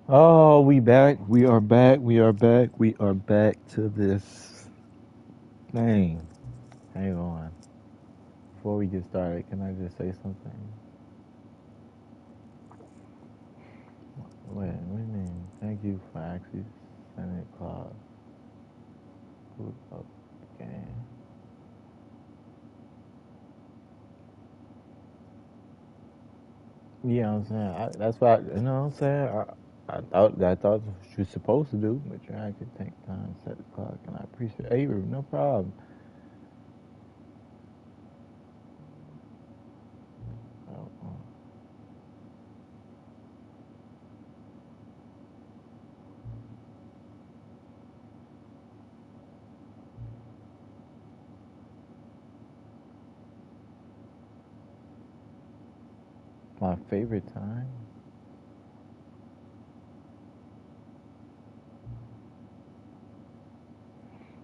Oh, we back. We are back. We are back. We are back to this thing. Hang on. Before we get started, can I just say something? Wait a minute. Thank you for actually sending it, Claude. Who's up again? Yeah, I'm saying. That's why. You know what I'm saying? I thought what you're supposed to do, but you actually take time to set the clock, and I appreciate it. Hey, no problem. Oh, oh. My favorite time?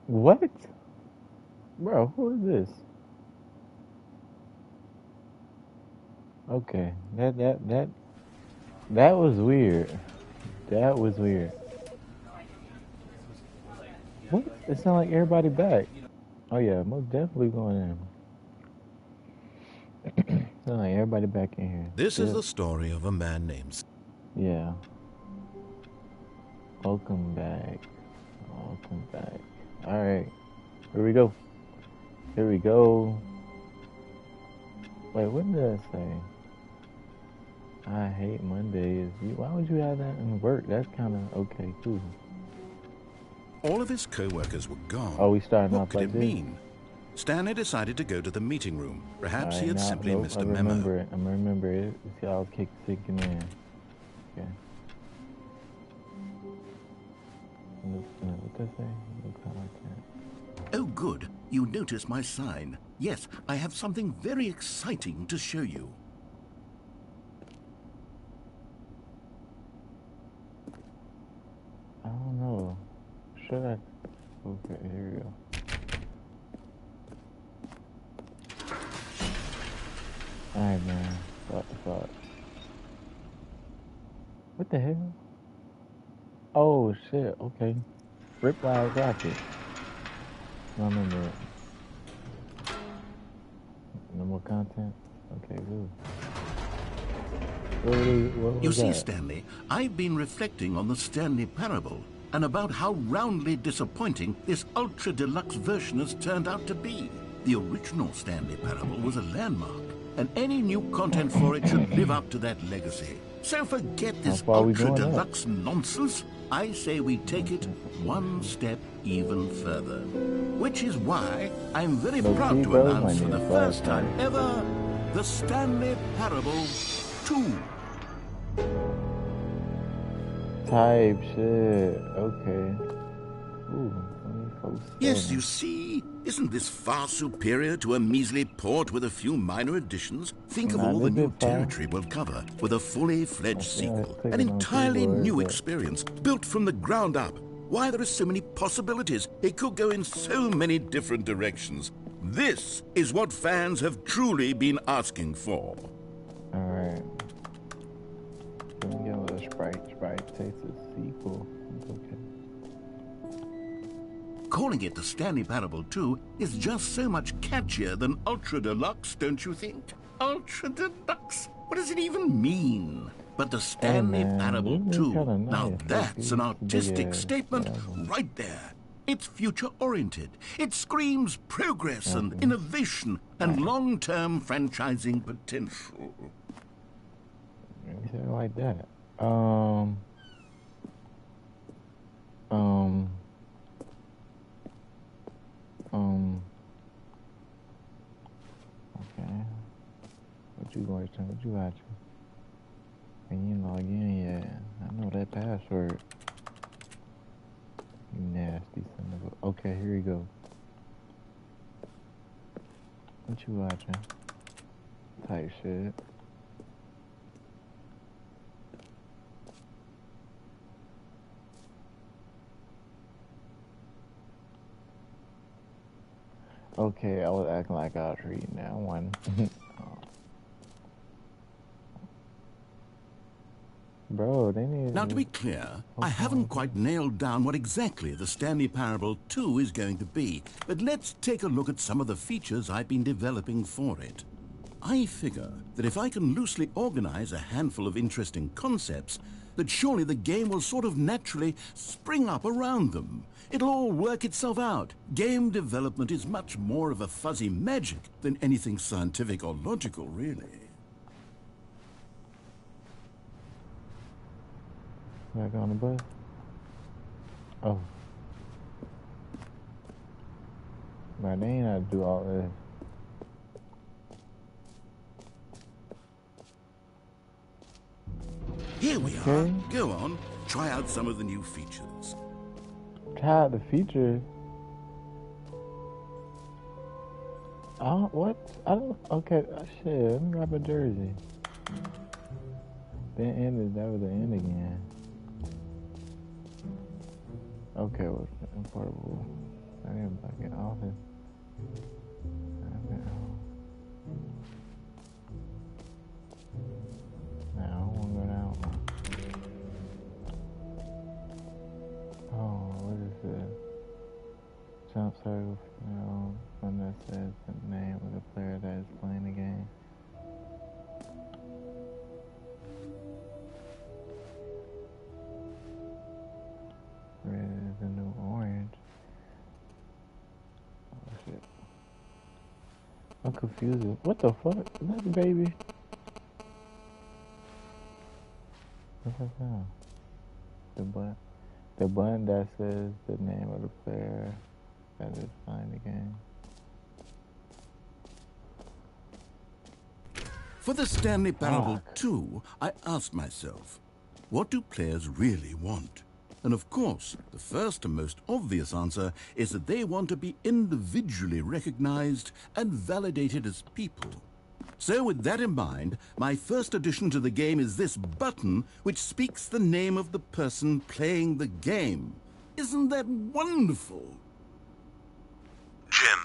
What? Bro, who is this? Okay, that was weird. That was weird. What? It sounded like everybody back. Oh yeah, most definitely going in. Sound like everybody back in here. This is Yep. the story of a man named... Yeah. Welcome back. Welcome back. All right. Here we go. Here we go. Wait, what did I say? I hate Mondays. Why would you have that in work? That's kind of okay. Cool. All of his co-workers were gone. Oh, we starting What off could like it this? mean? Stanley decided to go to the meeting room. Perhaps he Alright, had now, simply nope, missed I a memo. remember it. I remember it. See, I was kicking in. Okay. What did I say? No content. Oh, good. You noticed my sign. Yes, I have something very exciting to show you. I don't know. Should I? Okay, here we go. Alright, man. Fuck. What the hell? Oh, shit. Okay. Rip Wild Rocket. I remember it. No more content? Okay, good. What You was see, that? Stanley, I've been reflecting on the Stanley Parable and about how roundly disappointing this ultra-deluxe version has turned out to be. The original Stanley Parable was a landmark, and any new content for it should live up to that legacy. So forget How this far we doing up? ultra-deluxe nonsense. I say we take it one step even further. Which is why I'm very Low proud key, to bro. Might announce for need the a first time flashlight. ever, the Stanley Parable 2. Type shit. Okay. Ooh, 24/7. Yes, you see, isn't this far superior to a measly port with a few minor additions? Think of Not all a the new bit far. territory we'll cover with a fully I fledged feel sequel, like an clicking on entirely keyboard, new but experience, built from the ground up. Why, there are so many possibilities. It could go in so many different directions. This is what fans have truly been asking for. alright. Let me get a little Sprite. Sprite tastes a sequel. It's okay. Calling it the Stanley Parable 2 is just so much catchier than Ultra Deluxe, don't you think? Ultra Deluxe? What does it even mean? But the Hey Stanley man, Parable this is 2, kinda now nice. Low that's an key. It's a big artistic ass statement whatever. right there. It's future-oriented. It screams progress and Okay. innovation and Alright. long-term franchising potential. Let me say it like that. Um um um okay. What you going to? What you watching? And you log in yet? I know that password. You nasty son of a. Okay, here you go. What you watching? Type shit. Okay, I was acting like I was reading that one. Bro, they need Now, to be clear, I haven't quite nailed down what exactly the Stanley Parable 2 is going to be, but let's take a look at some of the features I've been developing for it. I figure that if I can loosely organize a handful of interesting concepts, that surely the game will sort of naturally spring up around them. It'll all work itself out. Game development is much more of a fuzzy magic than anything scientific or logical, really. Back on the bus? Oh. Man, they ain't had to do all this. Here we are. Go on. Try out some of the new features. Try out the features? What? I don't... Okay, shit. Let me grab a jersey. Then ended. That was the end again. Okay, what's portable? I didn't get office. Now I don't want to go down. Oh, what is this? Jump circle, one that says the name of the player that is playing the game. Red is the new orange. Oh shit. I'm confused. What the fuck? Is that the baby? What's that sound? The button that says the name of the player that is playing the game. For the Stanley Parable 2, I asked myself, what do players really want? And of course, the first and most obvious answer is that they want to be individually recognized and validated as people. So with that in mind, my first addition to the game is this button which speaks the name of the person playing the game. Isn't that wonderful? Jim.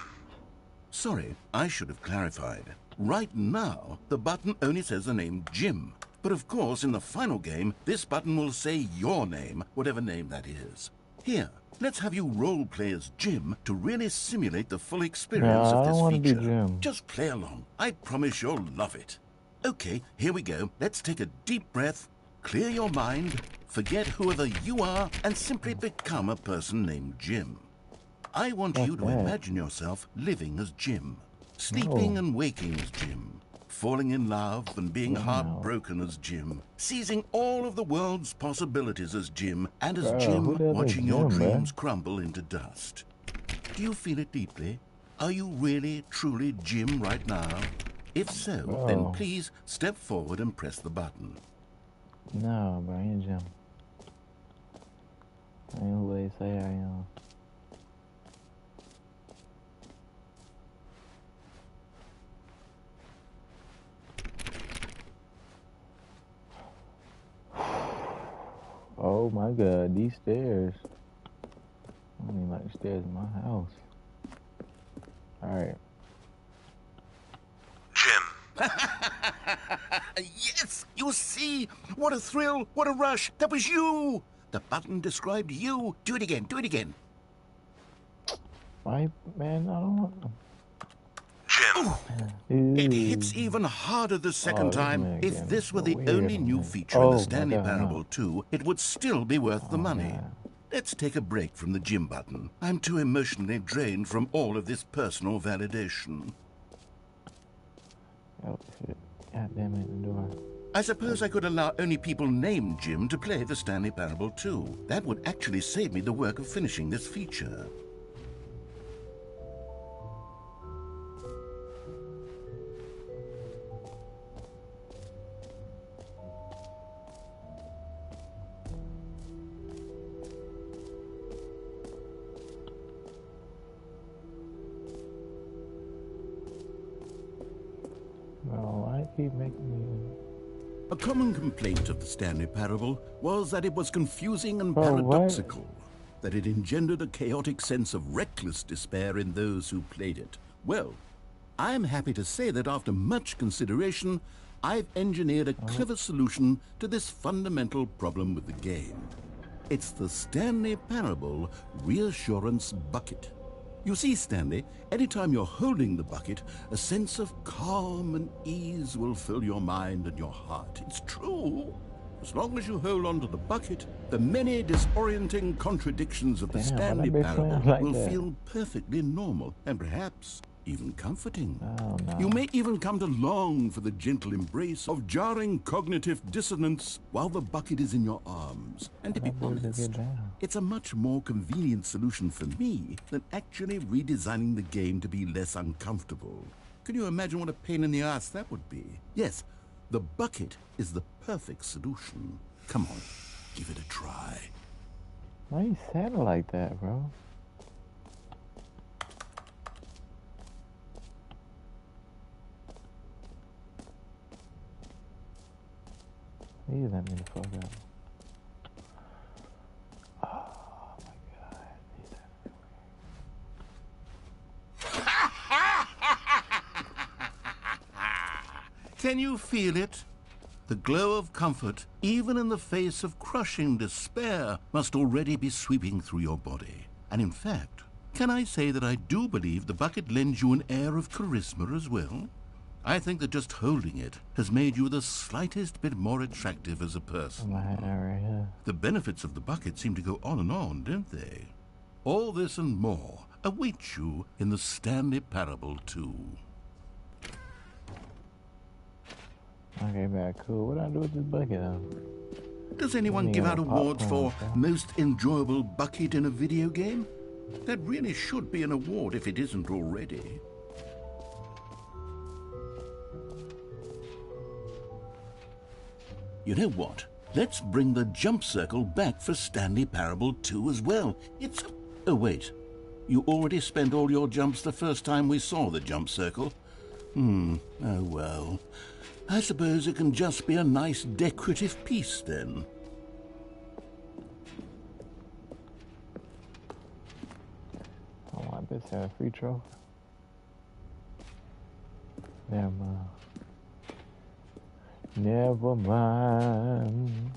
Sorry, I should have clarified. Right now, the button only says the name Jim. But of course, in the final game, this button will say your name, whatever name that is. Here, let's have you role-play as Jim to really simulate the full experience of this feature. Be Jim. Just play along. I promise you'll love it. Okay, here we go. Let's take a deep breath, clear your mind, forget whoever you are, and simply become a person named Jim. I want you to imagine yourself living as Jim, sleeping and waking as Jim, falling in love and being heartbroken as Jim, seizing all of the world's possibilities as Jim, and as Jim watching your dreams crumble into dust. Do you feel it deeply? Are you really, truly Jim right now? If so, then please step forward and press the button. No, but I ain't Jim. I ain't who they say I am. Oh my god, these stairs. I don't even like the stairs in my house. Alright. Jim. Yes! You see? What a thrill! What a rush! That was you! The button described you. Do it again. Do it again. Why, man? I don't want... Jim. It hits even harder the second time. If this were the only new feature in the Stanley Parable 2, it would still be worth the money. Man. Let's take a break from the Jim button. I'm too emotionally drained from all of this personal validation. Oh shit. God damn it, the door. I suppose I could allow only people named Jim to play the Stanley Parable 2. That would actually save me the work of finishing this feature. No, I keep making me... A common complaint of the Stanley Parable was that it was confusing and paradoxical, that it engendered a chaotic sense of reckless despair in those who played it. Well, I'm happy to say that after much consideration, I've engineered a clever solution to this fundamental problem with the game. It's the Stanley Parable Reassurance Bucket. You see, Stanley, anytime you're holding the bucket, a sense of calm and ease will fill your mind and your heart. It's true. As long as you hold on to the bucket, the many disorienting contradictions of the Stanley Parable will feel perfectly normal and perhaps even comforting. Oh, no. You may even come to long for the gentle embrace of jarring cognitive dissonance while the bucket is in your arms. And to be honest, it's a much more convenient solution for me than actually redesigning the game to be less uncomfortable. Can you imagine what a pain in the ass that would be? Yes, the bucket is the perfect solution. Come on, give it a try. Why you said it like that, bro? Please let me the fuck out. Oh my God. Can you feel it? The glow of comfort, even in the face of crushing despair, must already be sweeping through your body. And in fact, can I say that I do believe the bucket lends you an air of charisma as well? I think that just holding it has made you the slightest bit more attractive as a person. Right here. The benefits of the bucket seem to go on, don't they? All this and more await you in the Stanley Parable 2. Okay, man, cool. What do I do with this bucket, though? Does anyone give out awards for most enjoyable bucket in a video game? That really should be an award if it isn't already. You know what? Let's bring the jump circle back for Stanley Parable 2 as well. It's... Oh, wait. You already spent all your jumps the first time we saw the jump circle? Oh, well. I suppose it can just be a nice decorative piece, then. I want this as a free trophy. Never mind. Never mind.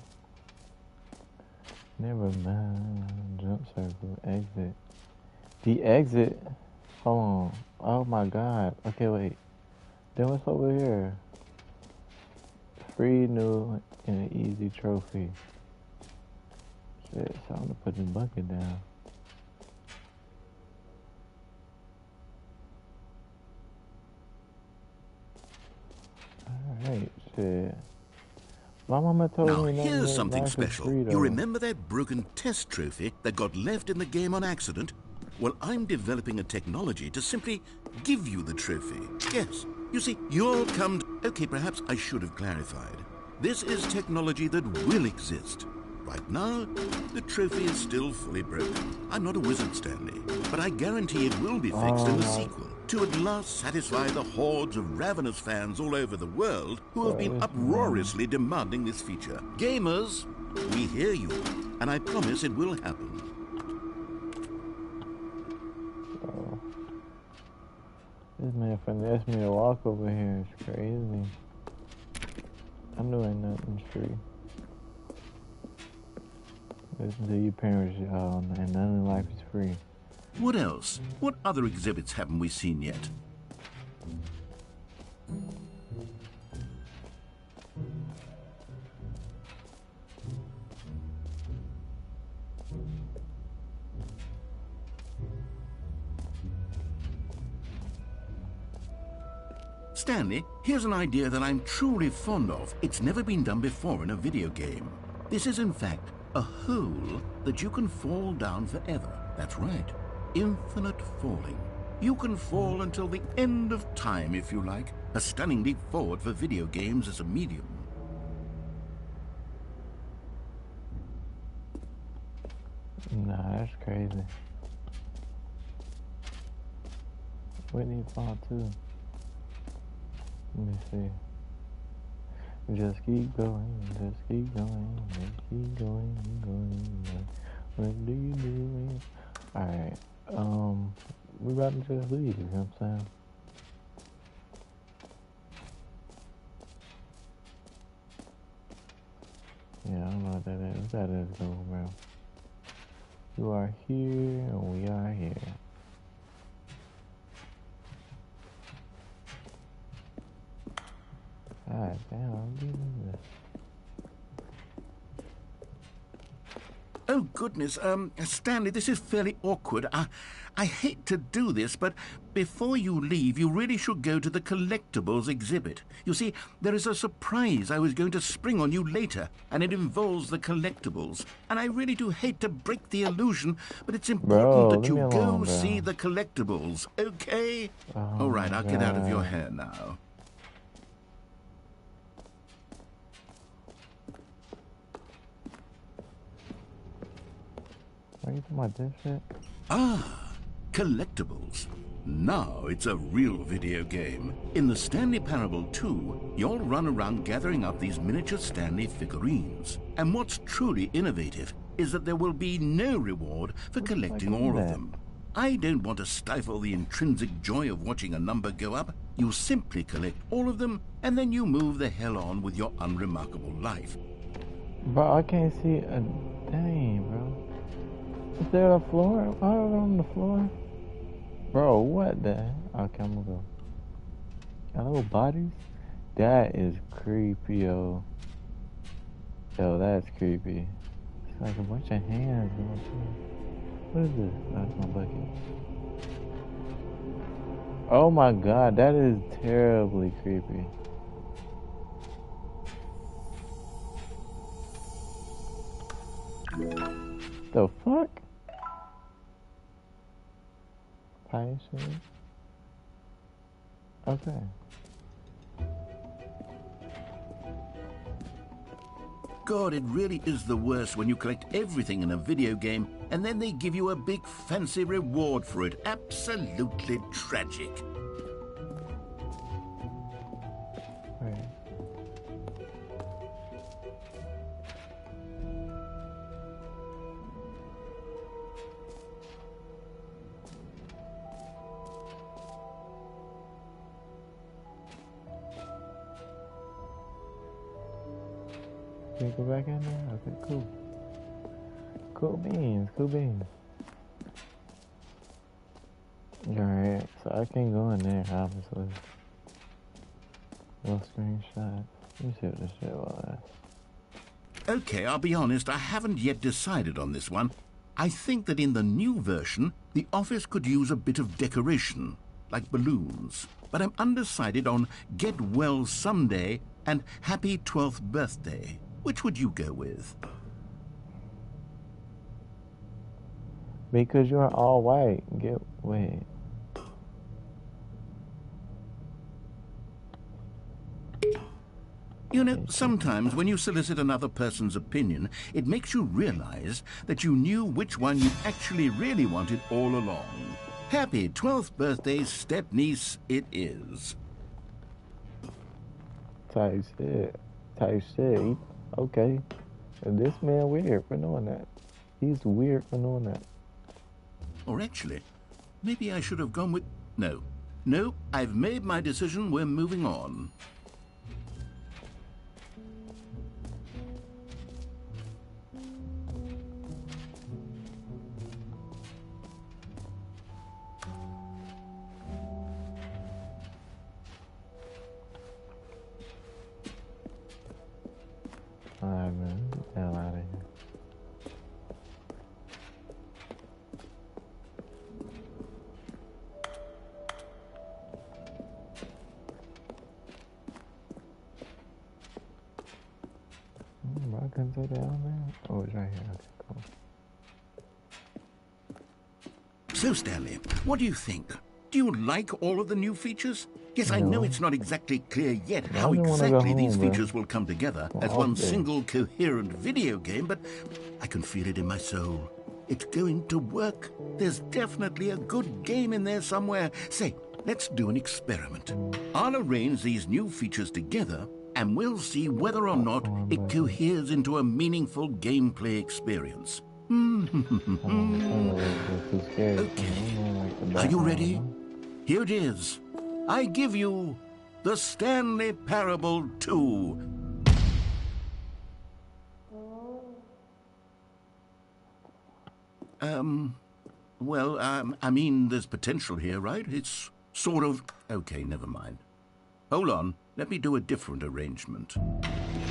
Never mind. Jump circle. Exit. The exit? Hold on. Oh my god. Okay, wait. Then what's over here? Free, new, and an easy trophy. Shit, so I'm gonna put this bucket down. Alright, shit. My mama told me now here's something special. You remember that broken test trophy that got left in the game on accident? Well, I'm developing a technology to simply give you the trophy. Yes, you see, you'll come to... Okay, perhaps I should have clarified. This is technology that will exist. Right now, the trophy is still fully broken. I'm not a wizard, Stanley, but I guarantee it will be fixed in the sequel to at last satisfy the hordes of ravenous fans all over the world who have been uproariously demanding this feature. Gamers, we hear you, and I promise it will happen. This man finessed me to walk over here. It's crazy. I knew ain't nothing free. Listen to your parents, y'all, and none in life is free. What else? What other exhibits haven't we seen yet? Stanley, here's an idea that I'm truly fond of. It's never been done before in a video game. This is, in fact, a hole that you can fall down forever. That's right. Infinite falling. You can fall until the end of time, if you like. A stunning leap forward for video games as a medium. Nah, that's crazy. Whitney fall too. Let me see. Just keep going, just keep going, just keep going. What do you do? Alright, we about to just leave, you know what I'm saying? what that is. That is cool, bro. You are here, and we are here. God damn, I'm doing this. Oh, goodness. Stanley, this is fairly awkward. I hate to do this, but before you leave, you really should go to the collectibles exhibit. You see, there is a surprise I was going to spring on you later, and it involves the collectibles. And I really do hate to break the illusion, but it's important that you go see the collectibles, okay? All right, I'll get out of your hair now. Are you talking about this shit? Ah, collectibles. Now it's a real video game. In the Stanley Parable 2, you'll run around gathering up these miniature Stanley figurines. And what's truly innovative is that there will be no reward for collecting all of them. I don't want to stifle the intrinsic joy of watching a number go up. You simply collect all of them, and then you move the hell on with your unremarkable life. Bro, I can't see a dang, bro. Is there a floor? Why are we on the floor? Bro, what the hell? Okay, I'm gonna go. Got little bodies? That is creepy, yo. Yo, that's creepy. It's like a bunch of hands going through. What is this? That's my bucket. Oh my god, that is terribly creepy. The fuck? Fire shit? Okay. God, it really is the worst when you collect everything in a video game and then they give you a big fancy reward for it. Absolutely tragic. Right. Can you go back in there? Okay, cool. Cool beans, cool beans. Alright, so I can't go in there, obviously. No screenshot. Let me see what this shit was. Okay, I'll be honest, I haven't yet decided on this one. I think that in the new version, the office could use a bit of decoration, like balloons. But I'm undecided on Get Well Someday and Happy 12th Birthday. Which would you go with? Because you're all white. Wait. You know, sometimes when you solicit another person's opinion, it makes you realize that you knew which one you actually really wanted all along. Happy 12th birthday, step-niece, it is. Type shit. Okay. And this man weird for doing that. He's weird for doing that. Or actually, maybe I should have gone with... No, I've made my decision. We're moving on. Alright, man. Get the hell out of here. I couldn't say that on there. Oh, it's right here. Okay, cool. So, Stanley, what do you think? Do you like all of the new features? Yes, I know it's not exactly clear yet how exactly these features will come together as one single coherent video game, but I can feel it in my soul. It's going to work. There's definitely a good game in there somewhere. Say, let's do an experiment. I'll arrange these new features together, and we'll see whether or not it coheres into a meaningful gameplay experience. Okay, are you ready? Here it is. I give you the Stanley Parable 2. Well, I mean, there's potential here, right? It's sort of... Okay, never mind. Hold on, let me do a different arrangement.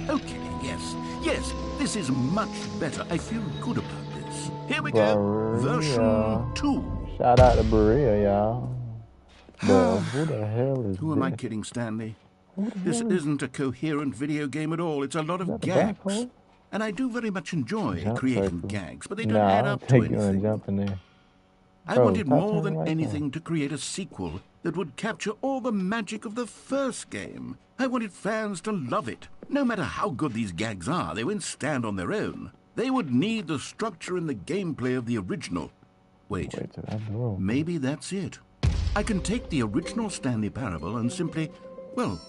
Okay, yes, this is much better. I feel good about this. Here we go, version 2. Shout out to Berea, y'all. But who the hell is Who am I kidding, Stanley? This isn't a coherent video game at all. It's a lot of gags. And I do very much enjoy creating gags, but they don't add up to anything. Jump in there. I wanted more than anything to create a sequel that would capture all the magic of the first game. I wanted fans to love it. No matter how good these gags are, they won't stand on their own. They would need the structure and the gameplay of the original. Wait, maybe that's it. I can take the original Stanley Parable and simply, well,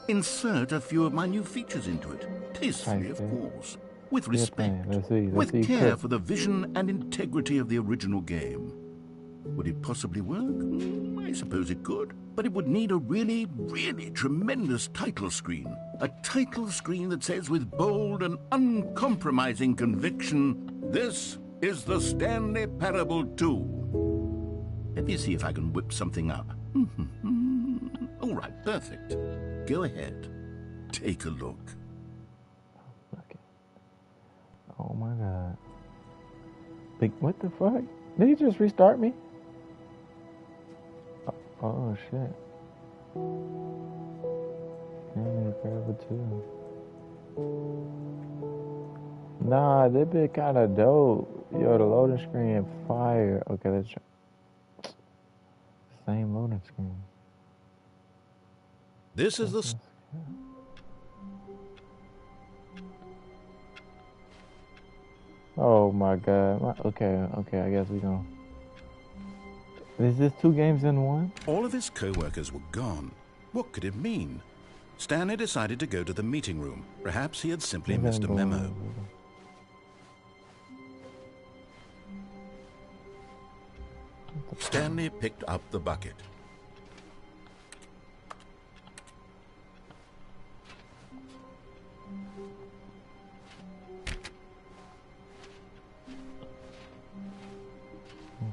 insert a few of my new features into it. Tastefully, of course. With respect. With care for the vision and integrity of the original game. Would it possibly work? I suppose it could. But it would need a really, really tremendous title screen. A title screen that says with bold and uncompromising conviction, "This is the Stanley Parable 2. Let me see if I can whip something up. All right, perfect. Go ahead. Take a look. Oh my god. Like, what the fuck? Did he just restart me? Oh shit. Stanley Parable 2. Nah, that bit kinda dope. Yo, the loading screen fire. Okay, let's try. Same loading screen. This is the... Oh my god. Okay, I guess we gonna... Is this 2 games in 1? All of his co-workers were gone. What could it mean? Stanley decided to go to the meeting room. Perhaps he had simply missed a memo. Stanley picked up the bucket.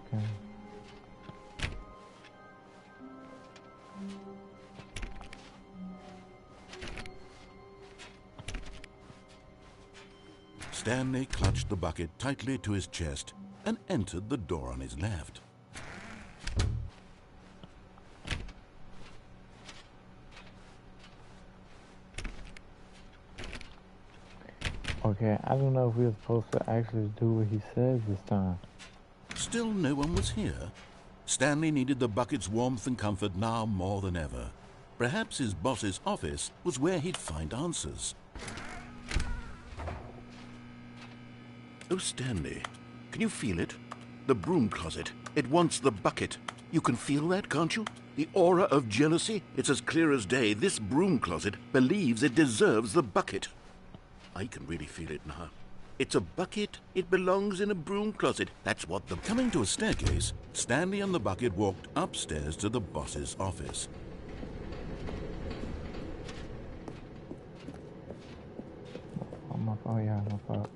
Okay. Stanley clutched the bucket tightly to his chest and entered the door on his left. Okay, I don't know if we were supposed to actually do what he says this time. Still no one was here. Stanley needed the bucket's warmth and comfort now more than ever. Perhaps his boss's office was where he'd find answers. Oh, Stanley, can you feel it? The broom closet. It wants the bucket. You can feel that, can't you? The aura of jealousy? It's as clear as day. This broom closet believes it deserves the bucket. I can really feel it now. It's a bucket. It belongs in a broom closet. That's what the... Coming to a staircase, Stanley and the bucket walked upstairs to the boss's office. Oh, yeah, my fault.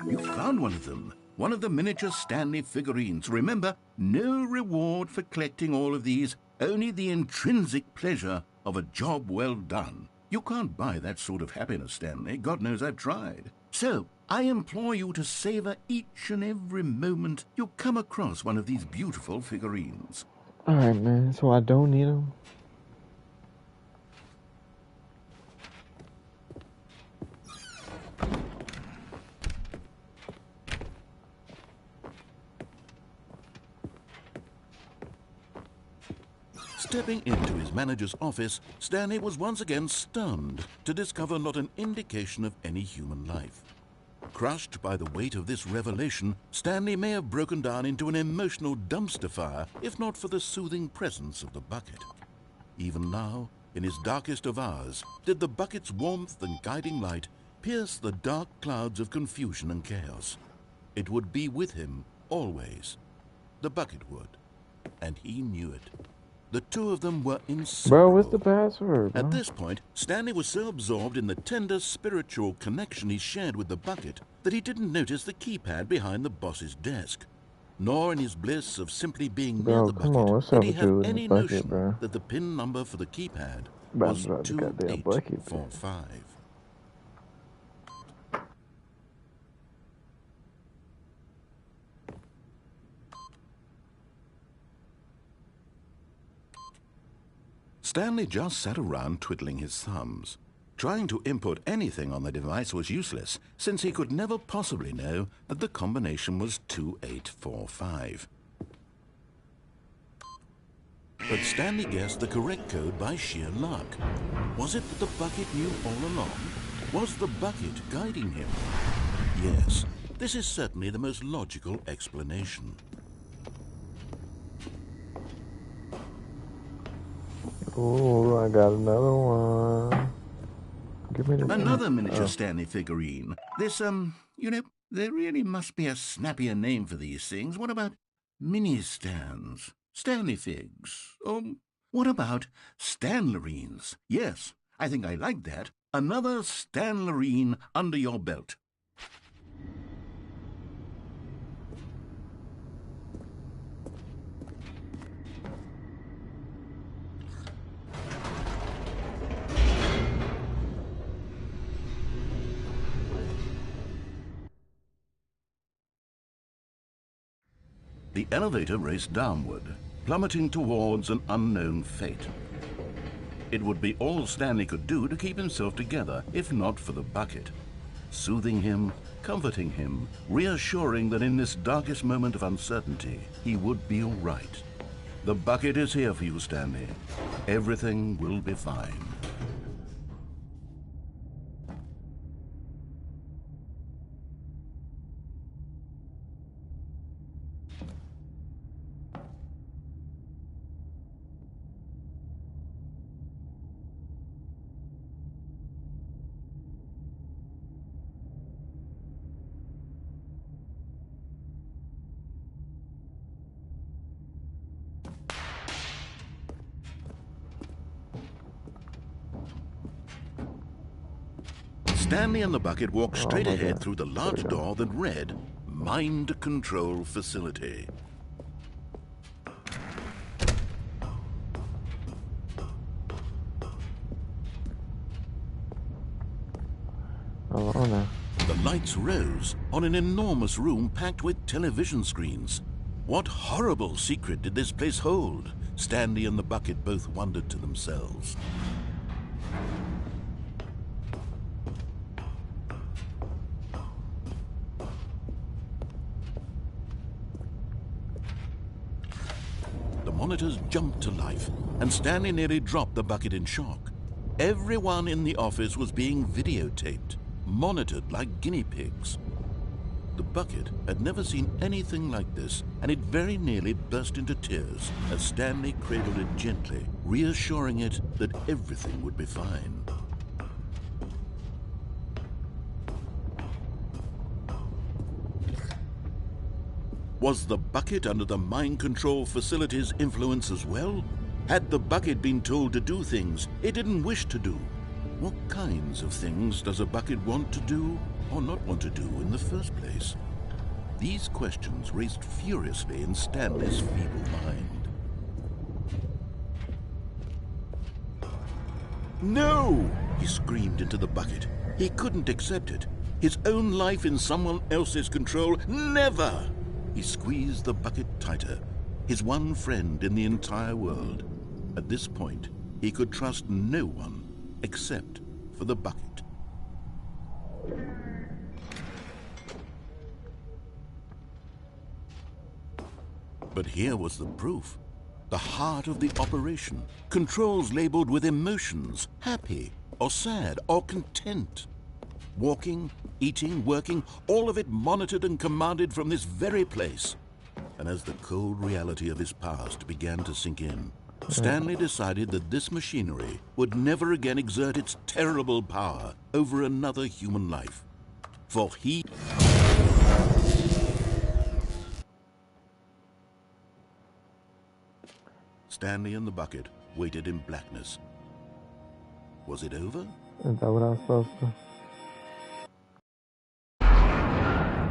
You found one of them. One of the miniature Stanley figurines. Remember, no reward for collecting all of these, only the intrinsic pleasure of a job well done. You can't buy that sort of happiness, Stanley. God knows I've tried. So, I implore you to savor each and every moment you come across one of these beautiful figurines. Alright, man, so I don't need them? Stepping into his manager's office, Stanley was once again stunned to discover not an indication of any human life. Crushed by the weight of this revelation, Stanley may have broken down into an emotional dumpster fire if not for the soothing presence of the bucket. Even now, in his darkest of hours, did the bucket's warmth and guiding light pierce the dark clouds of confusion and chaos. It would be with him always. The bucket would, and he knew it. The two of them were Bro, what's inseparable. the password, bro? At this point, Stanley was so absorbed in the tender spiritual connection he shared with the bucket that he didn't notice the keypad behind the boss's desk. Nor in his bliss of simply being near Bro, the come on, bucket what's did up he with have you in this any bucket, notion bro? that the pin number for the keypad About to was drop the goddamn bucket, bro. 2845. Stanley just sat around twiddling his thumbs. Trying to input anything on the device was useless, since he could never possibly know that the combination was 2845. But Stanley guessed the correct code by sheer luck. Was it that the bucket knew all along? Was the bucket guiding him? Yes, this is certainly the most logical explanation. Oh, I got another one. Give me the Another miniature Stanley figurine. This, you know, there really must be a snappier name for these things. What about mini-stands? Stanley figs? What about Stanlerines? Yes, I think I like that. Another Stanlerine under your belt. The elevator raced downward, plummeting towards an unknown fate. It would be all Stanley could do to keep himself together, if not for the bucket. Soothing him, comforting him, reassuring that in this darkest moment of uncertainty, he would be all right. The bucket is here for you, Stanley. Everything will be fine. Stanley and the bucket walked straight ahead through the large door that read, Mind Control Facility. Oh, no. The lights rose on an enormous room packed with television screens. What horrible secret did this place hold? Stanley and the bucket both wondered to themselves. The monitors jumped to life, and Stanley nearly dropped the bucket in shock. Everyone in the office was being videotaped, monitored like guinea pigs. The bucket had never seen anything like this, and it very nearly burst into tears as Stanley cradled it gently, reassuring it that everything would be fine. Was the bucket under the mind control facility's influence as well? Had the bucket been told to do things it didn't wish to do? What kinds of things does a bucket want to do or not want to do in the first place? These questions raced furiously in Stanley's feeble mind. No! He screamed into the bucket. He couldn't accept it. His own life in someone else's control, never! He squeezed the bucket tighter, his one friend in the entire world. At this point, he could trust no one except for the bucket. But here was the proof. The heart of the operation. Controls labeled with emotions, happy or sad or content. Walking, eating, working, all of it monitored and commanded from this very place. And as the cold reality of his past began to sink in, Stanley decided that this machinery would never again exert its terrible power over another human life. For he... Stanley and the bucket waited in blackness. Was it over? Is that what I was supposed to?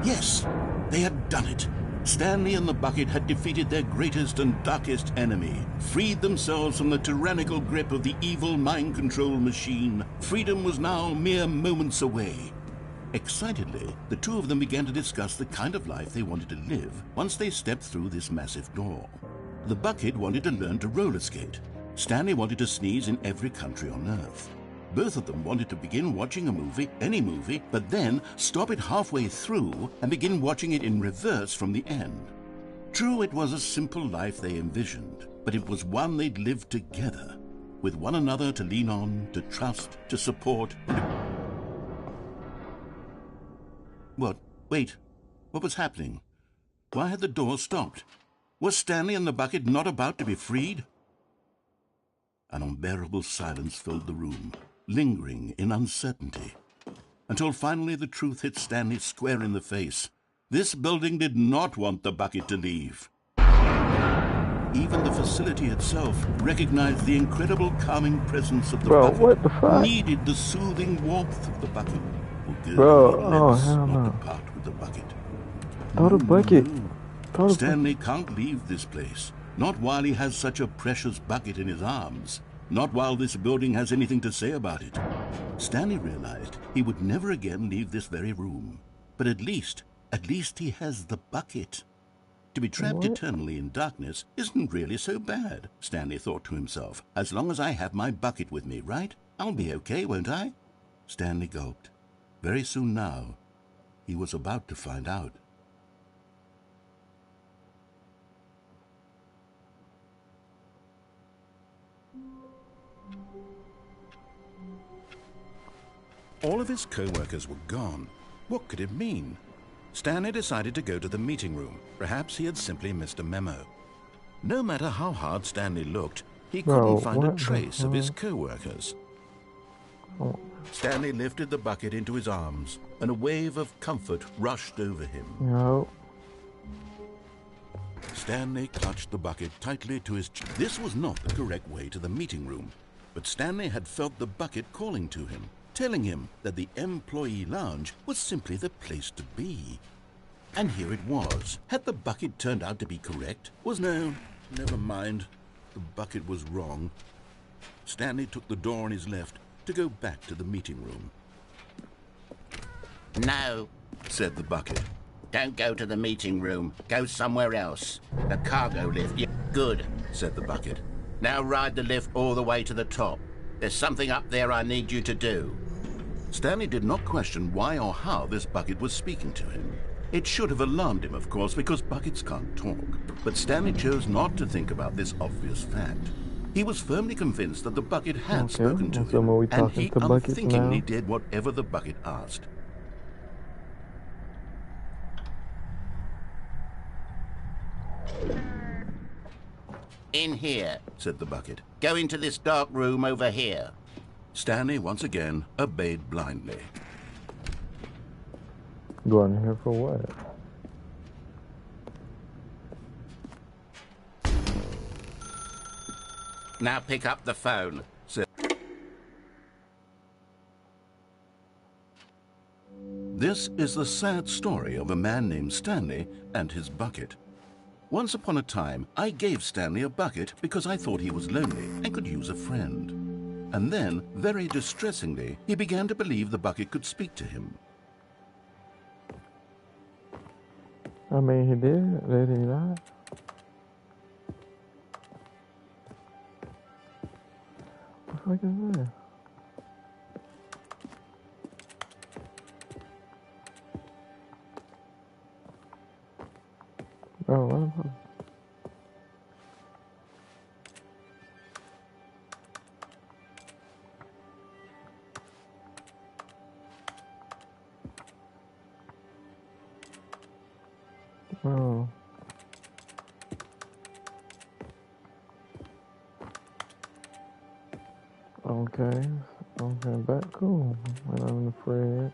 Yes, they had done it. Stanley and the bucket had defeated their greatest and darkest enemy, freed themselves from the tyrannical grip of the evil mind control machine. Freedom was now mere moments away. Excitedly, the two of them began to discuss the kind of life they wanted to live once they stepped through this massive door. The bucket wanted to learn to roller skate. Stanley wanted to sneeze in every country on Earth. Both of them wanted to begin watching a movie, any movie, but then stop it halfway through and begin watching it in reverse from the end. True, it was a simple life they envisioned, but it was one they'd lived together, with one another to lean on, to trust, to support. What? Wait. What was happening? Why had the door stopped? Was Stanley and the bucket not about to be freed? An unbearable silence filled the room, lingering in uncertainty, until finally the truth hit Stanley square in the face. This building did not want the bucket to leave. Even the facility itself recognized the incredible calming presence of the bucket. What the fuck? Needed the soothing warmth of the bucket. Bro, oh hell no. Not to part with the bucket. Throw the bucket. Stanley can't leave this place. Not while he has such a precious bucket in his arms. Not while this building has anything to say about it. Stanley realized he would never again leave this very room. But at least he has the bucket. To be trapped eternally in darkness isn't really so bad, Stanley thought to himself. As long as I have my bucket with me, right? I'll be okay, won't I? Stanley gulped. Very soon now, he was about to find out. All of his co-workers were gone. What could it mean? Stanley decided to go to the meeting room. Perhaps he had simply missed a memo. No matter how hard Stanley looked, he couldn't find a trace of his co-workers. Stanley lifted the bucket into his arms, and a wave of comfort rushed over him. No. Stanley clutched the bucket tightly to his chest. This was not the correct way to the meeting room, but Stanley had felt the bucket calling to him, telling him that the employee lounge was simply the place to be. And here it was. Had the bucket turned out to be correct? No, never mind. The bucket was wrong. Stanley took the door on his left to go back to the meeting room. No, said the bucket. don't go to the meeting room. Go somewhere else. The cargo lift. Yeah, good, said the bucket. Now ride the lift all the way to the top. There's something up there I need you to do. Stanley did not question why or how this bucket was speaking to him. It should have alarmed him, of course, because buckets can't talk. But Stanley chose not to think about this obvious fact. He was firmly convinced that the bucket had spoken to him, and he unthinkingly did whatever the bucket asked. In here, said the bucket. Go into this dark room over here. Stanley once again obeyed blindly. Going here for what? Now pick up the phone. Said. This is the sad story of a man named Stanley and his bucket. Once upon a time, I gave Stanley a bucket because I thought he was lonely and could use a friend. And then, very distressingly, he began to believe the bucket could speak to him. I mean, he did, did he not? What the fuck is that? Bro, what the fuck? Oh. Okay. Okay, back cool. And I'm afraid.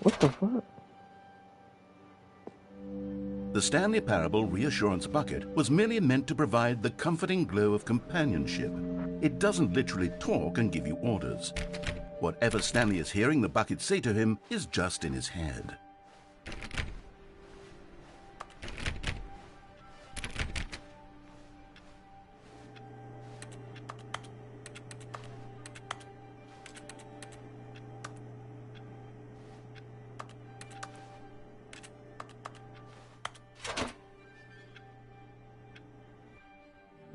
What the fuck? The Stanley Parable Reassurance Bucket was merely meant to provide the comforting glow of companionship. It doesn't literally talk and give you orders. Whatever Stanley is hearing the bucket say to him is just in his head.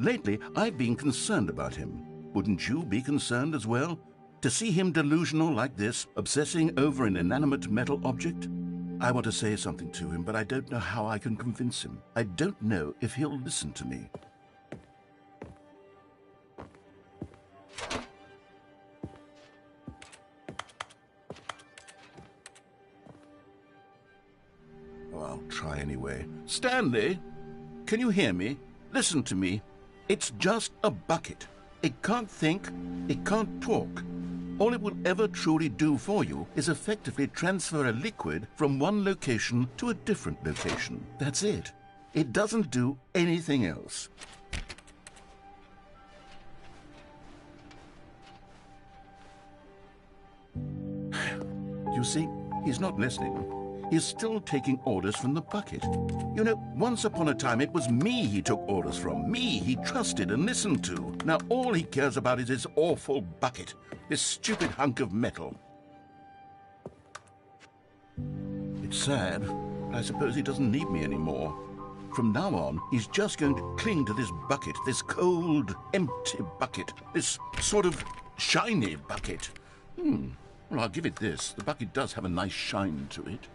Lately, I've been concerned about him. Wouldn't you be concerned as well? To see him delusional like this, obsessing over an inanimate metal object? I want to say something to him, but I don't know how I can convince him. I don't know if he'll listen to me. Oh, I'll try anyway. Stanley, can you hear me? Listen to me. It's just a bucket. It can't think, it can't talk. All it will ever truly do for you is effectively transfer a liquid from one location to a different location. That's it. It doesn't do anything else. You see, he's not listening. He's still taking orders from the bucket. You know, once upon a time it was me he took orders from. Me he trusted and listened to. Now all he cares about is his awful bucket. This stupid hunk of metal. It's sad, but I suppose he doesn't need me anymore. From now on, he's just going to cling to this bucket, this cold, empty bucket, this sort of shiny bucket. Well, I'll give it this. The bucket does have a nice shine to it.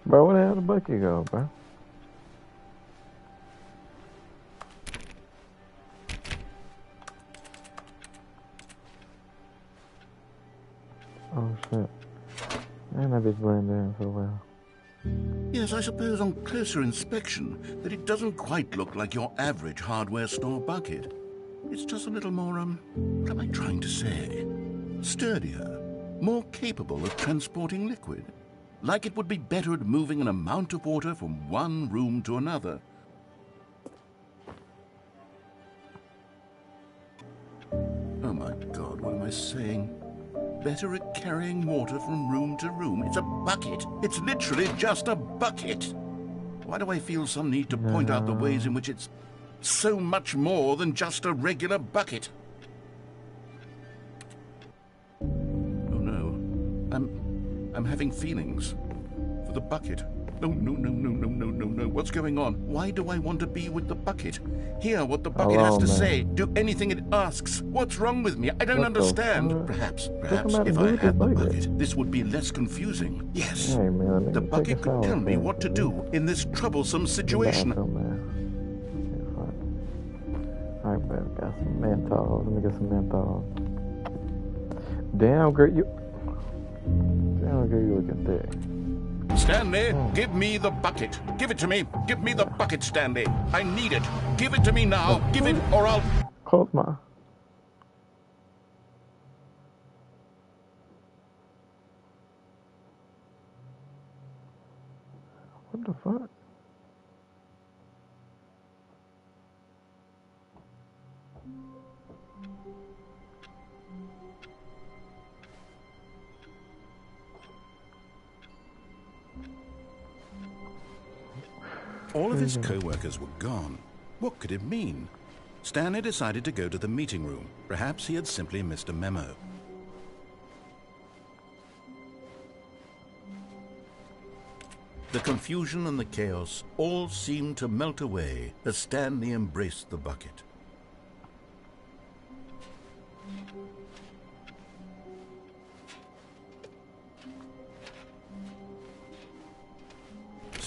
Bro, where the hell the bucket go, bro? Oh shit. Man, that bitch blended in so well. Yes, I suppose on closer inspection that it doesn't quite look like your average hardware store bucket. It's just a little more, what am I trying to say? Sturdier, more capable of transporting liquid. Like it would be better at moving an amount of water from one room to another. Oh my God, what am I saying? Better at carrying water from room to room. It's a bucket. It's literally just a bucket. Why do I feel some need to point out the ways in which it's so much more than just a regular bucket? Oh no, I'm having feelings for the bucket. No, no, no, no, no, no, no, no. What's going on? Why do I want to be with the bucket? Hear what the bucket has to say. Do anything it asks. What's wrong with me? I don't understand. Perhaps, if I had the bucket, this would be less confusing. Yes, Hey, man, the bucket could tell me what to do in this troublesome situation. Alright, man, got some Mentos. Let me get some Mentos. Damn, girl, you looking thick. Stanley, give me the bucket. Give it to me. Give me the bucket, Stanley. I need it. Give it to me now. Give it or I'll... Close my... What the fuck? All of his co-workers were gone. What could it mean? Stanley decided to go to the meeting room. Perhaps he had simply missed a memo. The confusion and the chaos all seemed to melt away as Stanley embraced the bucket.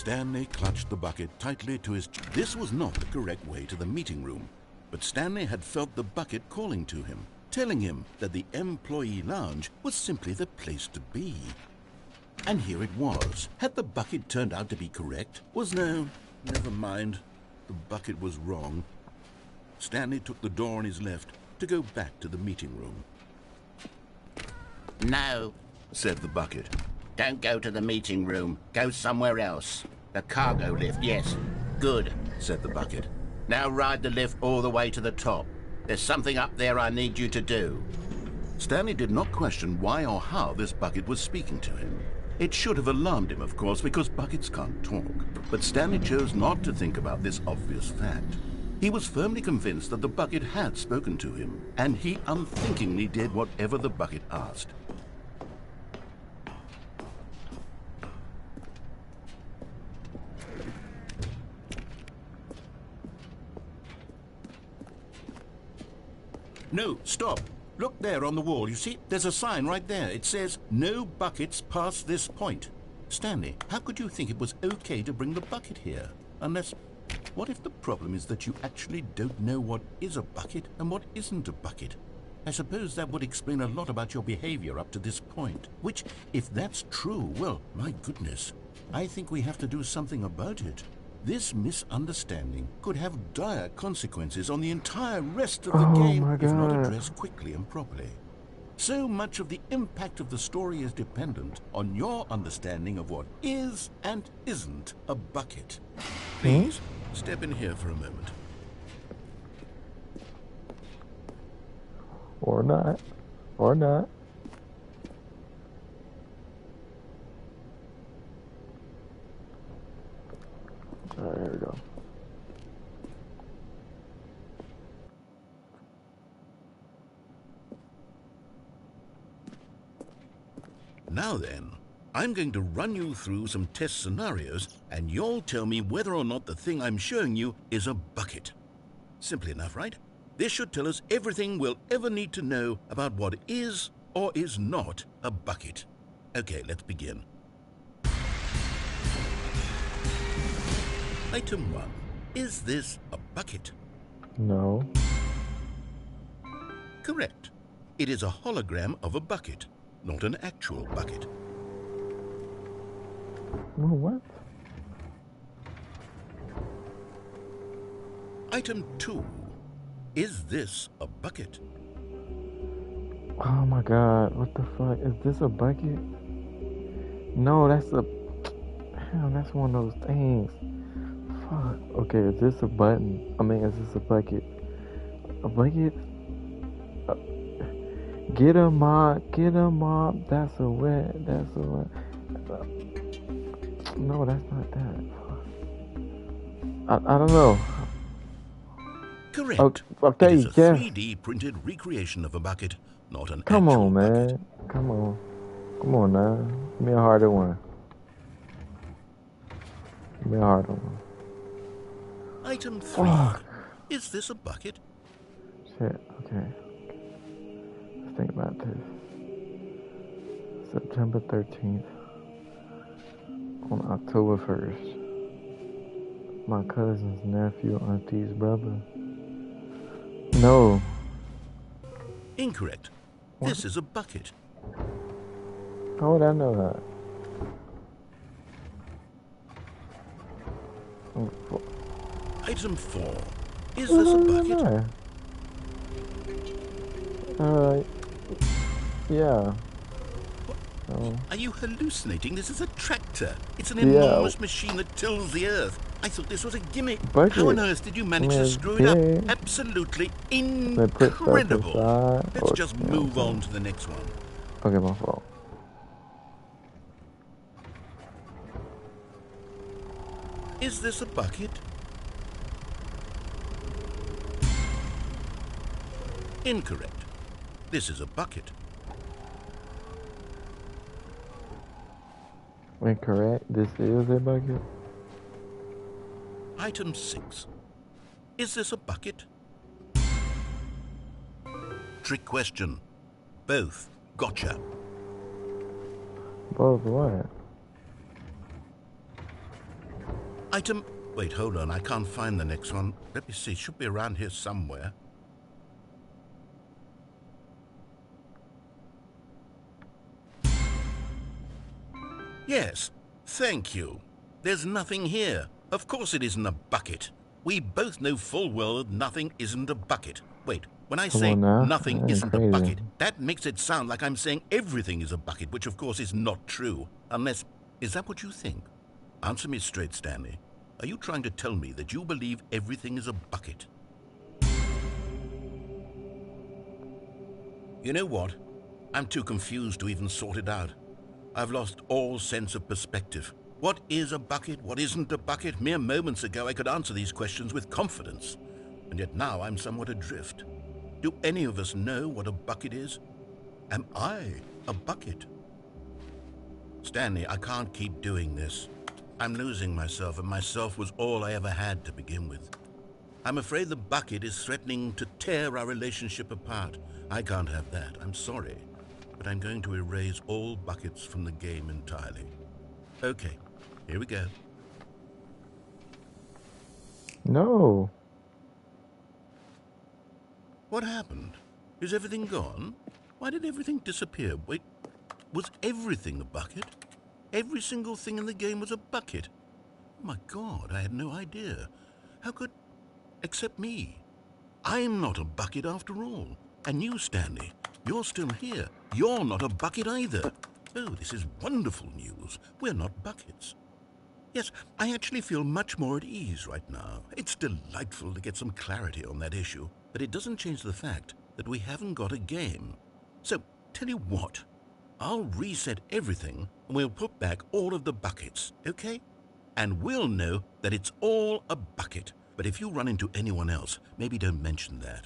Stanley clutched the bucket tightly to his... This was not the correct way to the meeting room, but Stanley had felt the bucket calling to him, telling him that the employee lounge was simply the place to be. And here it was. Had the bucket turned out to be correct? No, never mind. The bucket was wrong. Stanley took the door on his left to go back to the meeting room. No, Said the bucket. don't go to the meeting room. Go somewhere else. The cargo lift, yes. Good. Said the bucket. Now ride the lift all the way to the top. There's something up there I need you to do. Stanley did not question why or how this bucket was speaking to him. It should have alarmed him, of course, because buckets can't talk. But Stanley chose not to think about this obvious fact. He was firmly convinced that the bucket had spoken to him, and he unthinkingly did whatever the bucket asked. No, stop. Look there on the wall. You see, there's a sign right there. It says, "No buckets past this point." Stanley, how could you think it was okay to bring the bucket here? Unless, what if the problem is that you actually don't know what is a bucket and what isn't a bucket? I suppose that would explain a lot about your behavior up to this point. Which, if that's true, well, my goodness, I think we have to do something about it. This misunderstanding could have dire consequences on the entire rest of the game if not addressed quickly and properly. So much of the impact of the story is dependent on your understanding of what is and isn't a bucket. Please, step in here for a moment. Or not. Or not. Alright, here we go. Now then, I'm going to run you through some test scenarios, and you'll tell me whether or not the thing I'm showing you is a bucket. Simple enough, right? This should tell us everything we'll ever need to know about what is or is not a bucket. Okay, let's begin. Item 1. Is this a bucket? No. Correct. It is a hologram of a bucket, not an actual bucket. No, what? Item 2. Is this a bucket? Oh my god, what the fuck? Is this a bucket? No, that's a... Damn, that's one of those things. Fuck. Okay, is this a button? I mean, is this a bucket? A bucket? Get a mop, that's a wet, no, that's not that. I don't know. Correct. Okay, it is a yes. 3D printed recreation of a bucket, not an Come actual on, man. bucket. Come on now. Give me a harder one. Give me a harder one. Item 3. Fuck. Is this a bucket? Shit, okay. Let's think about this. September 13th. On October 1st. My cousin's nephew, auntie's brother. No. Incorrect. What? This is a bucket. How would I know that? Oh, fuck. Item 4. Is this a bucket? Yeah. Are you hallucinating? This is a tractor. It's an enormous machine that tills the earth. I thought this was a gimmick. Bucket. How on earth did you manage to screw it up? Absolutely incredible. Let's just move on to the next one. Okay, my fault. Is this a bucket? Incorrect. This is a bucket. Incorrect. This is a bucket. Item 6. Is this a bucket? Trick question. Both. Gotcha. Both what? Item... Wait, hold on. I can't find the next one. Let me see. Should be around here somewhere. Yes. Thank you. There's nothing here. Of course it isn't a bucket. We both know full well that nothing isn't a bucket. Wait, when I say nothing isn't a bucket, that makes it sound like I'm saying everything is a bucket, which of course is not true. Unless... Is that what you think? Answer me straight, Stanley. Are you trying to tell me that you believe everything is a bucket? You know what? I'm too confused to even sort it out. I've lost all sense of perspective. What is a bucket? What isn't a bucket? Mere moments ago I could answer these questions with confidence. And yet now I'm somewhat adrift. Do any of us know what a bucket is? Am I a bucket? Stanley, I can't keep doing this. I'm losing myself, and myself was all I ever had to begin with. I'm afraid the bucket is threatening to tear our relationship apart. I can't have that. I'm sorry. But I'm going to erase all buckets from the game entirely. Okay, here we go. No. What happened? Is everything gone? Why did everything disappear? Wait, was everything a bucket? Every single thing in the game was a bucket? Oh my God, I had no idea. How could... Except me. I'm not a bucket after all. And you, Stanley, you're still here. You're not a bucket either. Oh, this is wonderful news. We're not buckets. Yes, I actually feel much more at ease right now. It's delightful to get some clarity on that issue, but it doesn't change the fact that we haven't got a game. So, tell you what, I'll reset everything and we'll put back all of the buckets, okay? And we'll know that it's all a bucket. But if you run into anyone else, maybe don't mention that.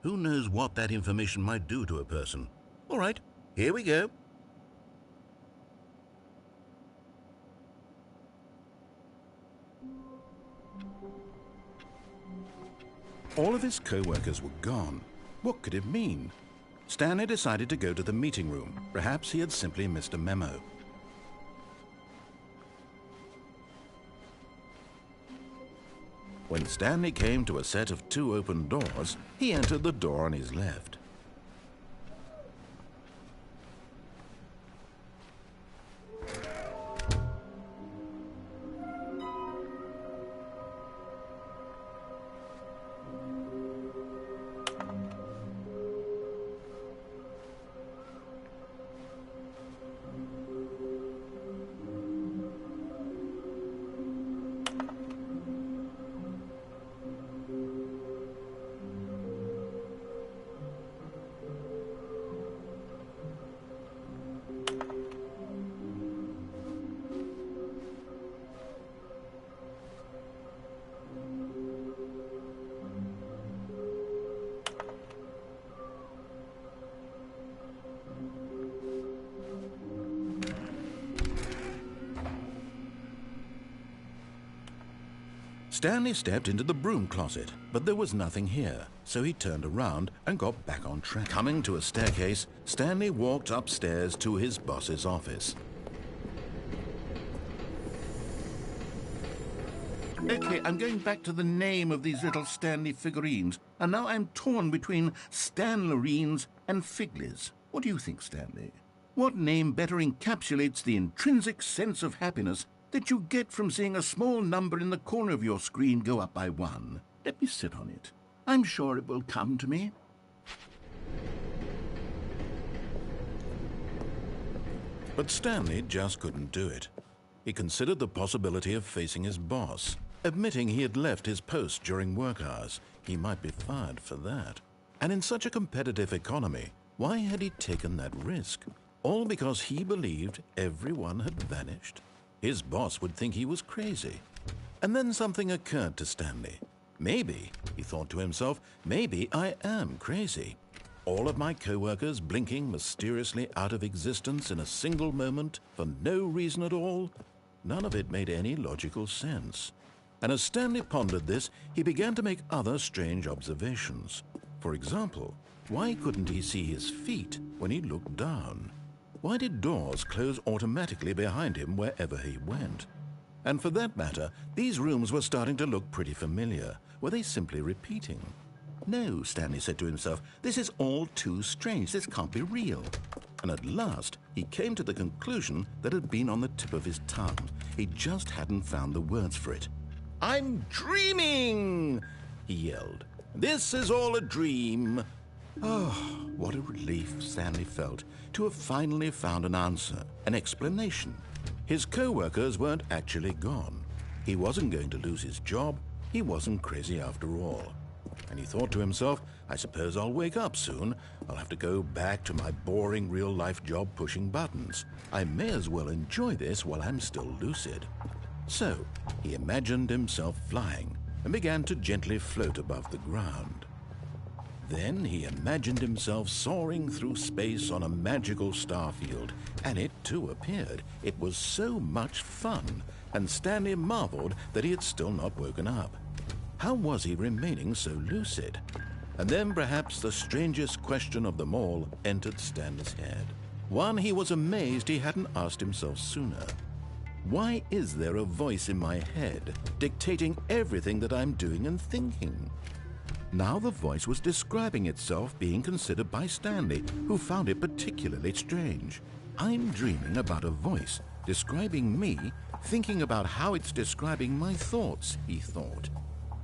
Who knows what that information might do to a person? All right, here we go. All of his co-workers were gone. What could it mean? Stanley decided to go to the meeting room. Perhaps he had simply missed a memo. When Stanley came to a set of 2 open doors, he entered the door on his left. Stanley stepped into the broom closet, but there was nothing here, so he turned around and got back on track. Coming to a staircase, Stanley walked upstairs to his boss's office. Okay, I'm going back to the name of these little Stanley figurines, and now I'm torn between Stanlerines and Figlies. What do you think, Stanley? What name better encapsulates the intrinsic sense of happiness that you get from seeing a small number in the corner of your screen go up by 1? Let me sit on it. I'm sure it will come to me. But Stanley just couldn't do it. He considered the possibility of facing his boss. Admitting he had left his post during work hours, he might be fired for that. And in such a competitive economy, why had he taken that risk? All because he believed everyone had vanished? His boss would think he was crazy. And then something occurred to Stanley. Maybe, he thought to himself, maybe I am crazy. All of my co-workers blinking mysteriously out of existence in a single moment for no reason at all? None of it made any logical sense. And as Stanley pondered this, he began to make other strange observations. For example, why couldn't he see his feet when he looked down? Why did doors close automatically behind him wherever he went? And for that matter, these rooms were starting to look pretty familiar. Were they simply repeating? No, Stanley said to himself, this is all too strange. This can't be real. And at last, he came to the conclusion that had been on the tip of his tongue. He just hadn't found the words for it. "I'm dreaming!" he yelled. "This is all a dream." Oh, what a relief Stanley felt to have finally found an answer, an explanation. His co-workers weren't actually gone. He wasn't going to lose his job. He wasn't crazy after all. And he thought to himself, I suppose I'll wake up soon. I'll have to go back to my boring real-life job pushing buttons. I may as well enjoy this while I'm still lucid. So he imagined himself flying and began to gently float above the ground. Then he imagined himself soaring through space on a magical starfield, and it too appeared. It was so much fun, and Stanley marveled that he had still not woken up. How was he remaining so lucid? And then perhaps the strangest question of them all entered Stanley's head. One he was amazed he hadn't asked himself sooner. Why is there a voice in my head dictating everything that I'm doing and thinking? Now the voice was describing itself being considered by Stanley, who found it particularly strange. I'm dreaming about a voice describing me, thinking about how it's describing my thoughts, he thought.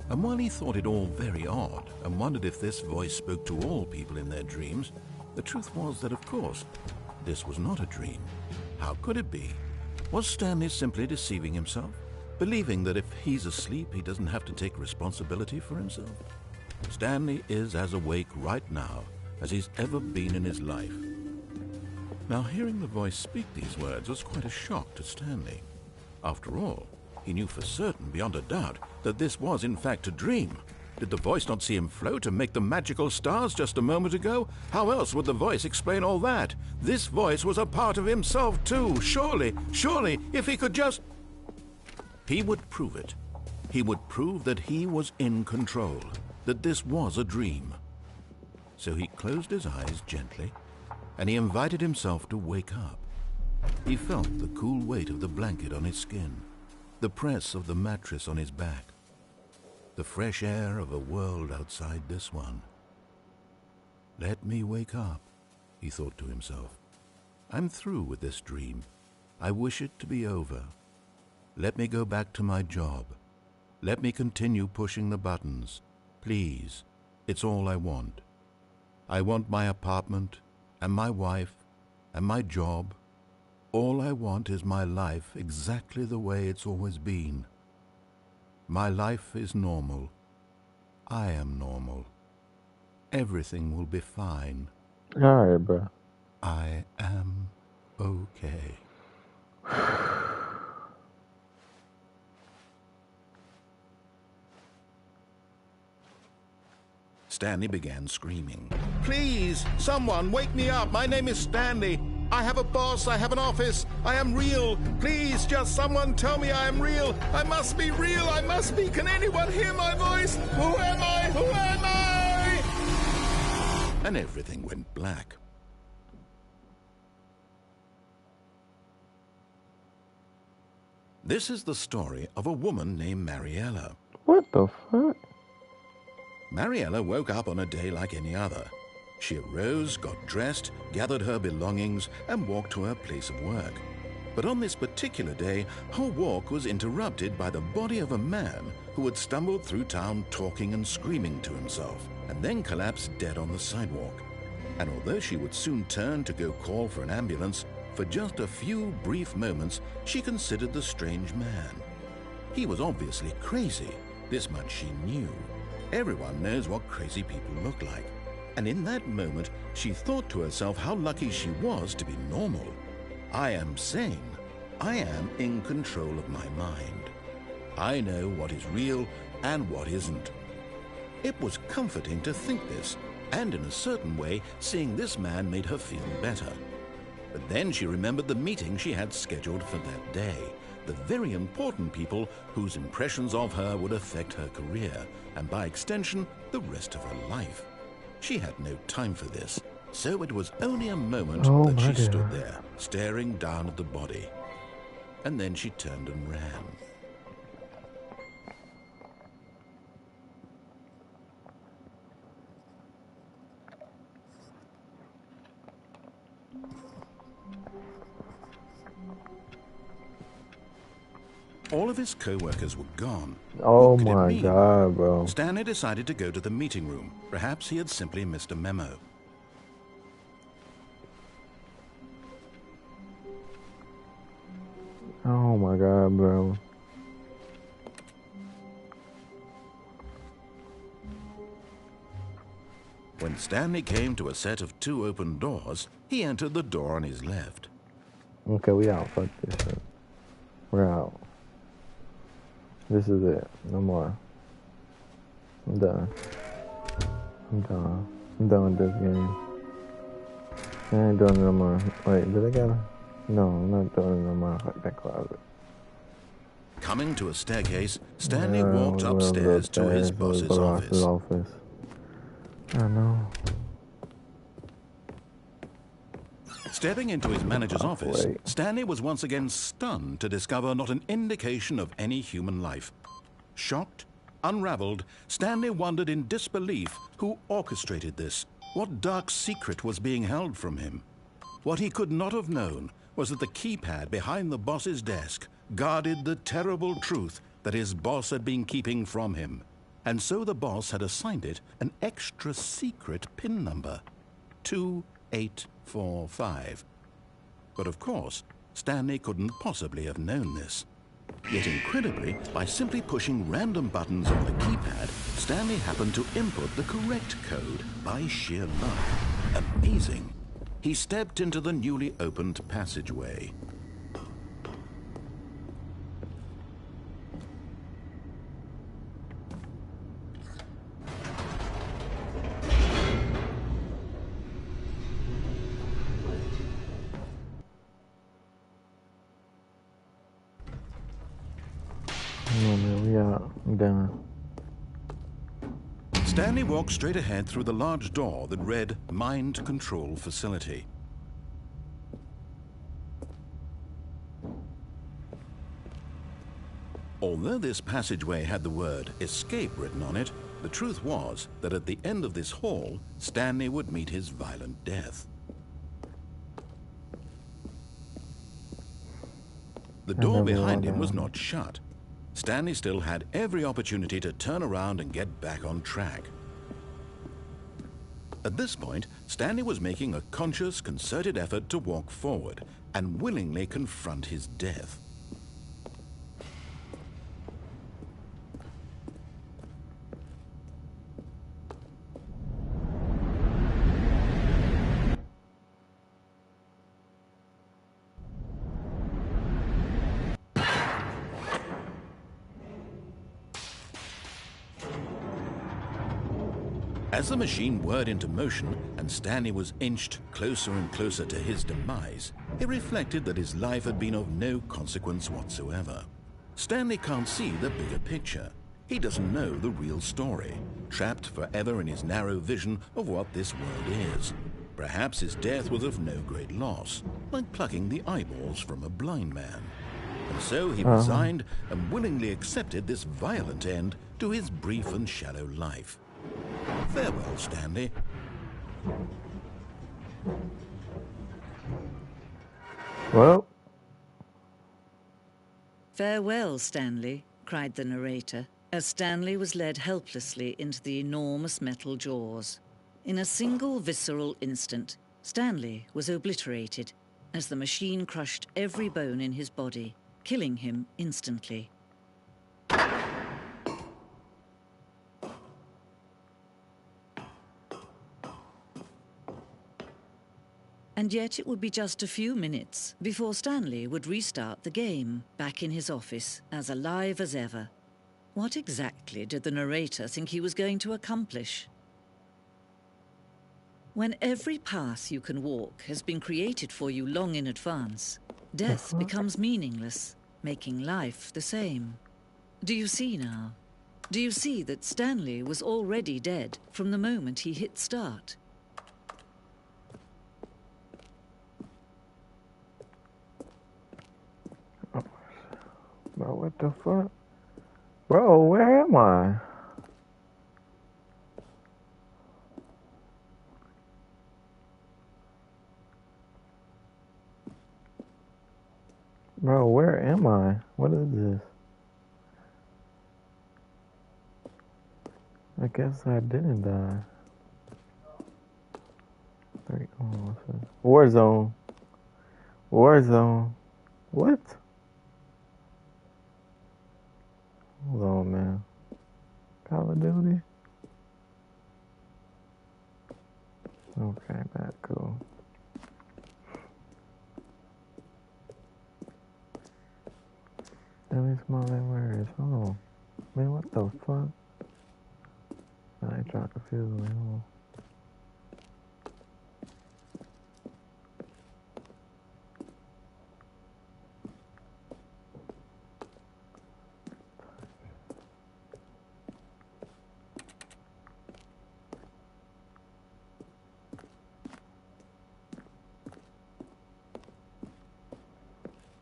And while he thought it all very odd and wondered if this voice spoke to all people in their dreams, the truth was that, of course, this was not a dream. How could it be? Was Stanley simply deceiving himself, believing that if he's asleep, he doesn't have to take responsibility for himself? Stanley is as awake right now as he's ever been in his life. Now, hearing the voice speak these words was quite a shock to Stanley. After all, he knew for certain, beyond a doubt, that this was in fact a dream. Did the voice not see him float and make the magical stars just a moment ago? How else would the voice explain all that? This voice was a part of himself too. Surely, if he could just... He would prove it. He would prove that he was in control, that this was a dream. So he closed his eyes gently, and he invited himself to wake up. He felt the cool weight of the blanket on his skin, the press of the mattress on his back, the fresh air of a world outside this one. Let me wake up, he thought to himself. I'm through with this dream. I wish it to be over. Let me go back to my job. Let me continue pushing the buttons. Please, it's all I want. I want my apartment and my wife and my job. All I want is my life exactly the way it's always been. My life is normal. I am normal. Everything will be fine. All right, bro. I am okay. Stanley began screaming. Please, someone, wake me up. My name is Stanley. I have a boss. I have an office. I am real. Please, just someone tell me I am real. I must be real. I must be. Can anyone hear my voice? Who am I? Who am I? And everything went black. This is the story of a woman named Mariella. What the fuck? Mariella woke up on a day like any other. She arose, got dressed, gathered her belongings, and walked to her place of work. But on this particular day, her walk was interrupted by the body of a man who had stumbled through town talking and screaming to himself, and then collapsed dead on the sidewalk. And although she would soon turn to go call for an ambulance, for just a few brief moments, she considered the strange man. He was obviously crazy. This much she knew. Everyone knows what crazy people look like. And in that moment, she thought to herself how lucky she was to be normal. I am sane. I am in control of my mind. I know what is real and what isn't. It was comforting to think this, and in a certain way, seeing this man made her feel better. But then she remembered the meeting she had scheduled for that day, the very important people whose impressions of her would affect her career, and by extension, the rest of her life. She had no time for this, so it was only a moment that she stood there, staring down at the body. and then she turned and ran. All of his co-workers were gone. Oh What could it my mean? God, bro. Stanley decided to go to the meeting room. Perhaps he had simply missed a memo. Oh my God, bro. When Stanley came to a set of 2 open doors, he entered the door on his left. Okay, we out. Fuck this shit. We're out. This is it. No more. I'm done. I'm done. I'm done with this game. I ain't doing it no more. Wait, did I get it? No, I'm not doing it no more. Fuck that closet. Coming to a staircase, Stanley walked upstairs to his boss's office. I know. Stepping into his manager's office, wait. Stanley was once again stunned to discover not an indication of any human life. Shocked, unraveled, Stanley wondered in disbelief who orchestrated this. What dark secret was being held from him? What he could not have known was that the keypad behind the boss's desk guarded the terrible truth that his boss had been keeping from him. And so the boss had assigned it an extra secret PIN number, 2845. But of course, Stanley couldn't possibly have known this. Yet incredibly, by simply pushing random buttons on the keypad, Stanley happened to input the correct code by sheer luck. Amazing. He stepped into the newly opened passageway. No, man, we out. I'm done. Stanley walked straight ahead through the large door that read Mind Control Facility. Although this passageway had the word escape written on it, the truth was that at the end of this hall, Stanley would meet his violent death. The door behind him was not shut. Stanley still had every opportunity to turn around and get back on track. At this point, Stanley was making a conscious, concerted effort to walk forward and willingly confront his death. As the machine whirred into motion and Stanley was inched closer and closer to his demise, he reflected that his life had been of no consequence whatsoever. Stanley can't see the bigger picture. He doesn't know the real story, trapped forever in his narrow vision of what this world is. Perhaps his death was of no great loss, like plucking the eyeballs from a blind man. And so he resigned and willingly accepted this violent end to his brief and shallow life. Farewell, Stanley. Well. Farewell, Stanley, cried the narrator, as Stanley was led helplessly into the enormous metal jaws. In a single visceral instant, Stanley was obliterated as the machine crushed every bone in his body, killing him instantly. And yet it would be just a few minutes before Stanley would restart the game, back in his office, as alive as ever. What exactly did the narrator think he was going to accomplish? When every path you can walk has been created for you long in advance, death becomes meaningless, making life the same. Do you see now? Do you see that Stanley was already dead from the moment he hit start? Bro, what the fuck? Bro, where am I? Bro, where am I? What is this? I guess I didn't die. Oh, what's this? Warzone. Warzone. What? Hold on, man. Call of Duty? Okay, that's cool. At least my where is home. Man, what the fuck? I ain't trying to feel me home.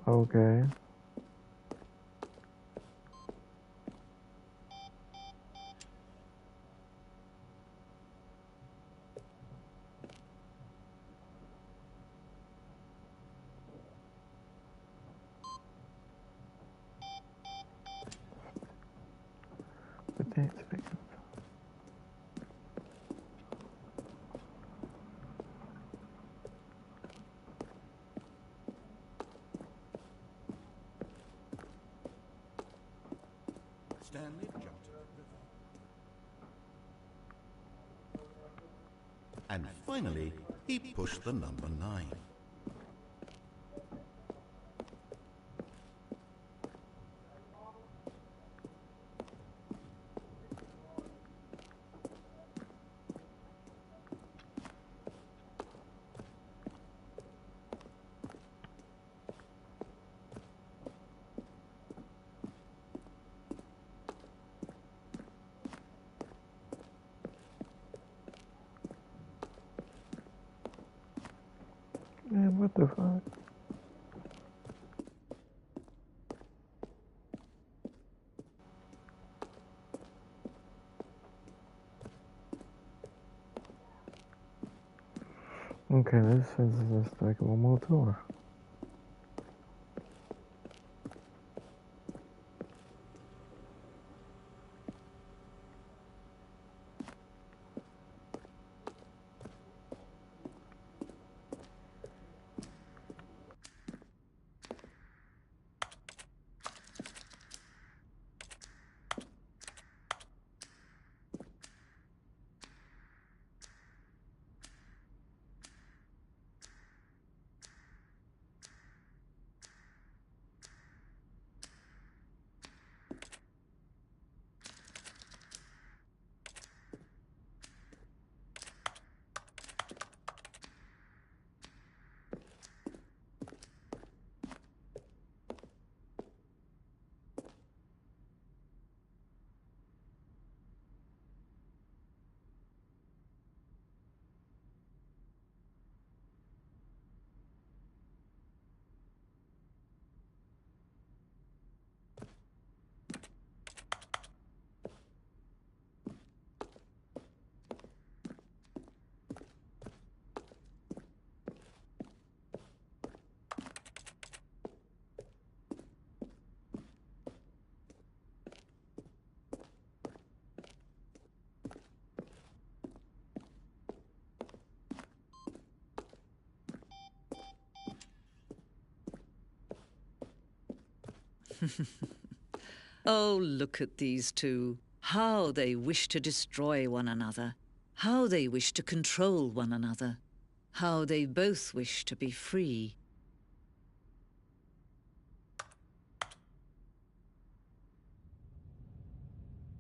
Okay. But that's fixed. Stanley jumped into the river. And finally, he pushed the number 9. Man, what the fuck? Okay, let's take one more tour. Oh, look at these two. How they wish to destroy one another. How they wish to control one another. How they both wish to be free.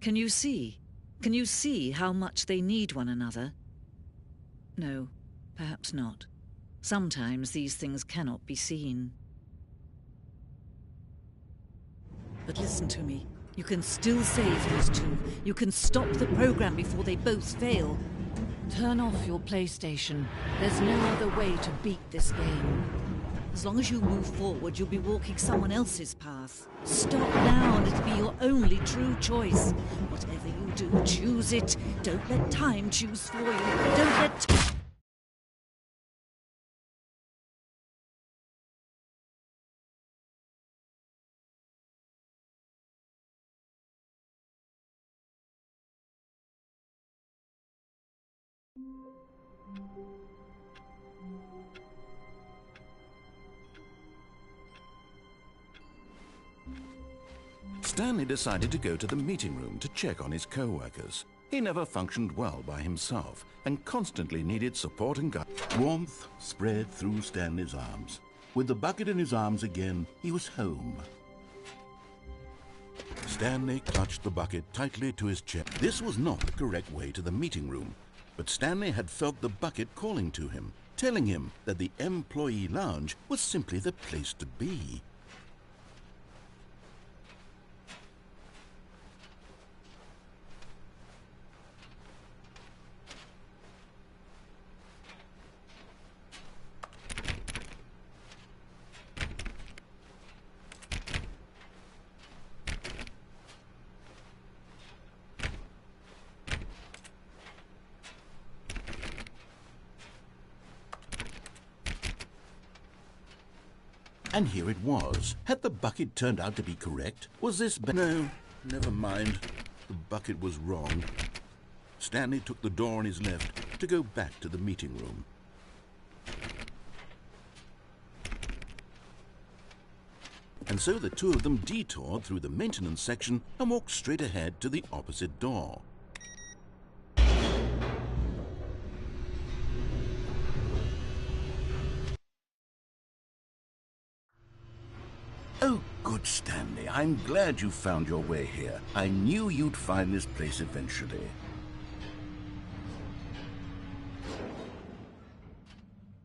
Can you see? Can you see how much they need one another? No, perhaps not. Sometimes these things cannot be seen. But listen to me. You can still save these two. You can stop the program before they both fail. Turn off your PlayStation. There's no other way to beat this game. As long as you move forward, you'll be walking someone else's path. Stop now, and it'll be your only true choice. Whatever you do, choose it. Don't let time choose for you. Don't let... Stanley decided to go to the meeting room to check on his co-workers. He never functioned well by himself and constantly needed support and guidance. Warmth spread through Stanley's arms. With the bucket in his arms again, he was home. Stanley clutched the bucket tightly to his chest. This was not the correct way to the meeting room, but Stanley had felt the bucket calling to him, telling him that the employee lounge was simply the place to be. And here it was. Had the bucket turned out to be correct? Was this... No, never mind. The bucket was wrong. Stanley took the door on his left to go back to the meeting room. And so the two of them detoured through the maintenance section and walked straight ahead to the opposite door. Oh, good, Stanley. I'm glad you found your way here. I knew you'd find this place eventually.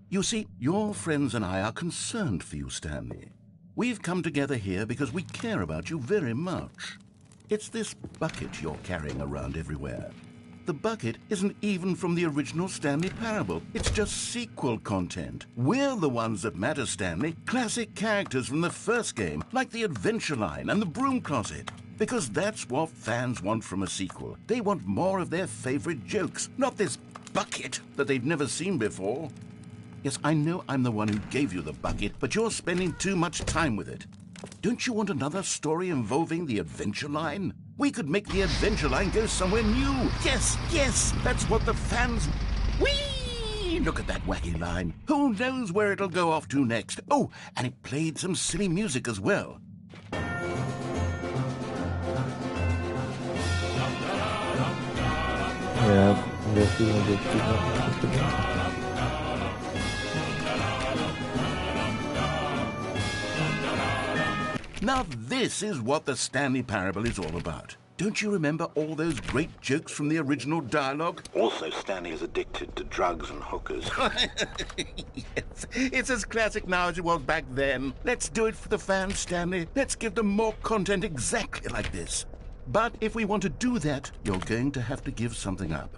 You see, your friends and I are concerned for you, Stanley. We've come together here because we care about you very much. It's this bucket you're carrying around everywhere. The bucket isn't even from the original Stanley Parable. It's just sequel content. We're the ones that matter, Stanley. Classic characters from the first game, like the Adventure Line and the Broom Closet. Because that's what fans want from a sequel. They want more of their favorite jokes, not this bucket that they've never seen before. Yes, I know I'm the one who gave you the bucket, but you're spending too much time with it. Don't you want another story involving the Adventure Line? We could make the Adventure Line go somewhere new. Yes, yes, that's what the fans... Whee! Look at that wacky line. Who knows where it'll go off to next? Oh, and it played some silly music as well. Yeah, I guess you want to just keep up. Now this is what the Stanley Parable is all about. Don't you remember all those great jokes from the original dialogue? Also, Stanley is addicted to drugs and hookers. Yes, it's as classic now as it was back then. Let's do it for the fans, Stanley. Let's give them more content exactly like this. But if we want to do that, you're going to have to give something up.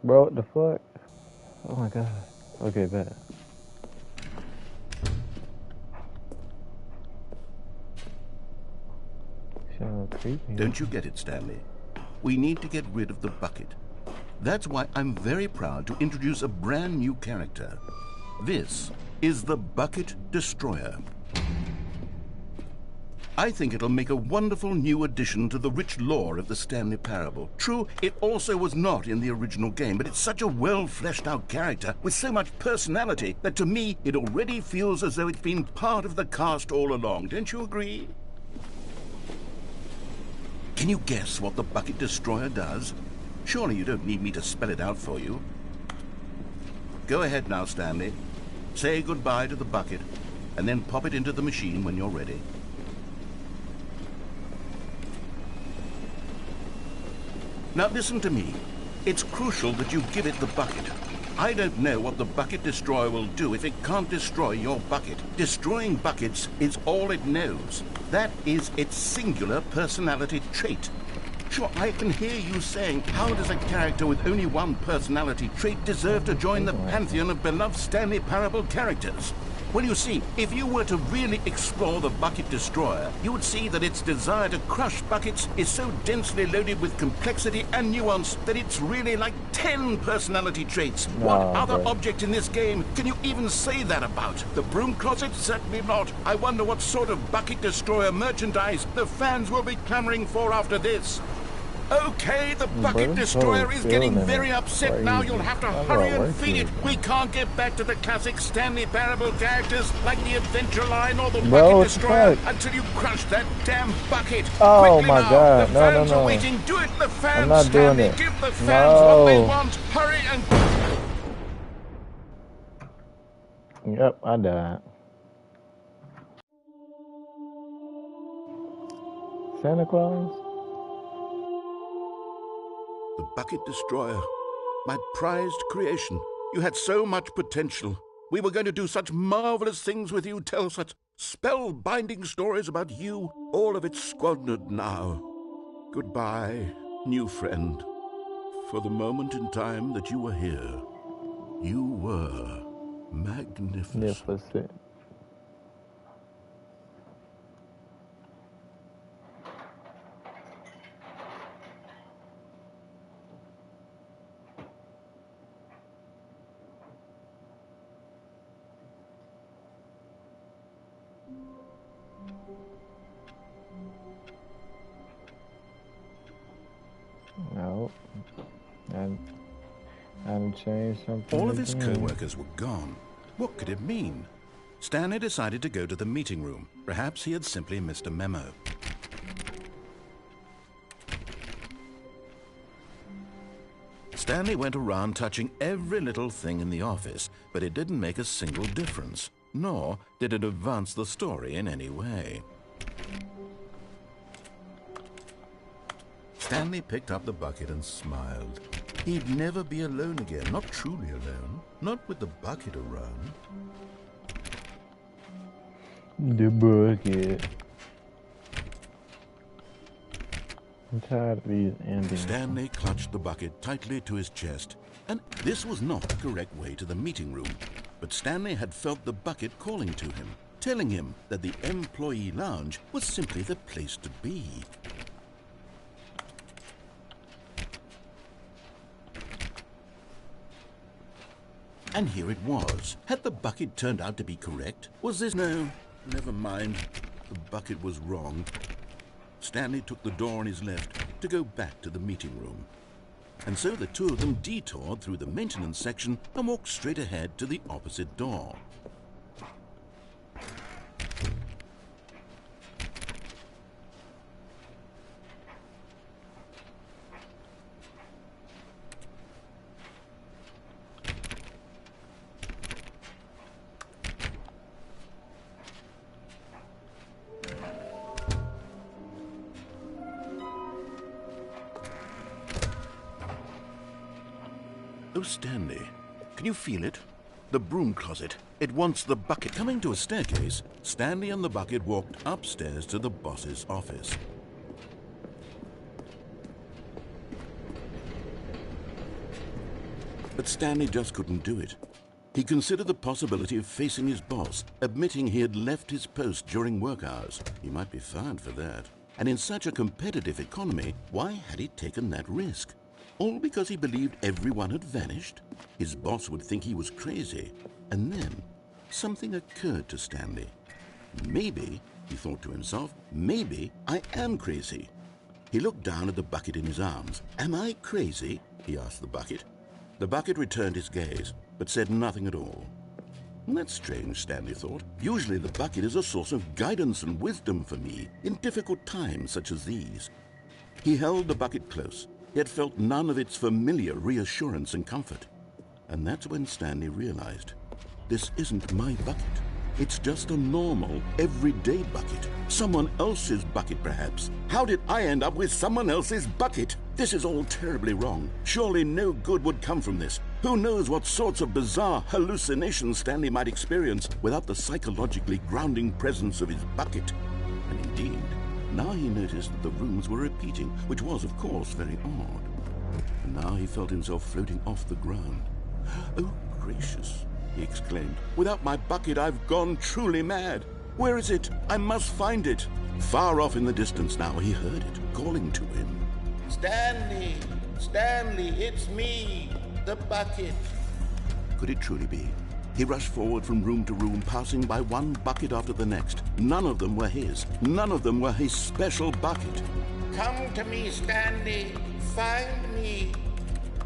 Bro, what the fuck? Oh my god. Okay, bet. So creepy. Don't you get it, Stanley? We need to get rid of the bucket. That's why I'm very proud to introduce a brand new character. This is the Bucket Destroyer. I think it'll make a wonderful new addition to the rich lore of the Stanley Parable. True, it also was not in the original game, but it's such a well-fleshed-out character with so much personality that to me it already feels as though it's been part of the cast all along. Don't you agree? Can you guess what the Bucket Destroyer does? Surely you don't need me to spell it out for you. Go ahead now, Stanley. Say goodbye to the bucket, and then pop it into the machine when you're ready. Now listen to me. It's crucial that you give it the bucket. I don't know what the Bucket Destroyer will do if it can't destroy your bucket. Destroying buckets is all it knows. That is its singular personality trait. Sure, I can hear you saying, how does a character with only one personality trait deserve to join the pantheon of beloved Stanley Parable characters? Well, you see, if you were to really explore the Bucket Destroyer, you would see that its desire to crush buckets is so densely loaded with complexity and nuance that it's really like 10 personality traits. What other object in this game can you even say that about? The broom closet? Certainly not. I wonder what sort of Bucket Destroyer merchandise the fans will be clamoring for after this. Okay, the Bucket Destroyer is getting very upset now. You'll have to hurry and feed it. We can't get back to the classic Stanley Parable characters like the Adventure Line or the Bucket Destroyer until you crush that damn bucket. Oh Quickly my now. god, The no, fans no, are no. waiting. Do it, the fans. I'm not doing it. Give the fans what they No. want. Hurry and... Yep, I died. Santa Claus? The Bucket Destroyer. My prized creation. You had so much potential. We were going to do such marvelous things with you, tell such spell-binding stories about you. All of it squandered now. Goodbye, new friend. For the moment in time that you were here, you were magnificent. No. I'd change something. All of his co-workers were gone. What could it mean? Stanley decided to go to the meeting room. Perhaps he had simply missed a memo. Stanley went around touching every little thing in the office, but it didn't make a single difference, nor did it advance the story in any way. Stanley picked up the bucket and smiled. He'd never be alone again, not truly alone, not with the bucket around. The bucket. I'm tired of these endings. Stanley clutched the bucket tightly to his chest, and this was not the correct way to the meeting room. But Stanley had felt the bucket calling to him, telling him that the employee lounge was simply the place to be. And here it was. Had the bucket turned out to be correct? Was this... No, never mind. The bucket was wrong. Stanley took the door on his left to go back to the meeting room. And so the two of them detoured through the maintenance section and walked straight ahead to the opposite door. Oh, Stanley, can you feel it? The broom closet. It wants the bucket. Coming to a staircase, Stanley and the bucket walked upstairs to the boss's office. But Stanley just couldn't do it. He considered the possibility of facing his boss, admitting he had left his post during work hours. He might be fired for that. And in such a competitive economy, why had he taken that risk? All because he believed everyone had vanished? His boss would think he was crazy. And then, something occurred to Stanley. Maybe, he thought to himself, maybe I am crazy. He looked down at the bucket in his arms. Am I crazy? He asked the bucket. The bucket returned his gaze, but said nothing at all. That's strange, Stanley thought. Usually the bucket is a source of guidance and wisdom for me in difficult times such as these. He held the bucket close, yet felt none of its familiar reassurance and comfort. And that's when Stanley realized, this isn't my bucket. It's just a normal, everyday bucket. Someone else's bucket, perhaps. How did I end up with someone else's bucket? This is all terribly wrong. Surely no good would come from this. Who knows what sorts of bizarre hallucinations Stanley might experience without the psychologically grounding presence of his bucket. And indeed, now he noticed that the rooms were repeating, which was, of course, very odd. And now he felt himself floating off the ground. Oh, gracious, he exclaimed. Without my bucket, I've gone truly mad. Where is it? I must find it. Far off in the distance now, he heard it, calling to him. Stanley! Stanley, it's me, the bucket. Could it truly be? He rushed forward from room to room, passing by one bucket after the next. None of them were his. None of them were his special bucket. Come to me, Stanley. Find me.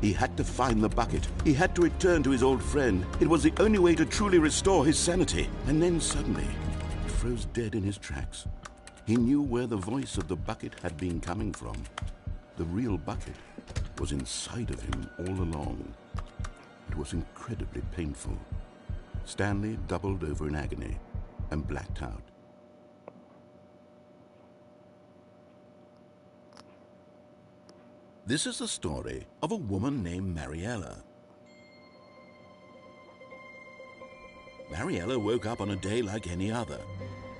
He had to find the bucket. He had to return to his old friend. It was the only way to truly restore his sanity. And then suddenly, he froze dead in his tracks. He knew where the voice of the bucket had been coming from. The real bucket was inside of him all along. It was incredibly painful. Stanley doubled over in agony and blacked out. This is the story of a woman named Mariella. Mariella woke up on a day like any other.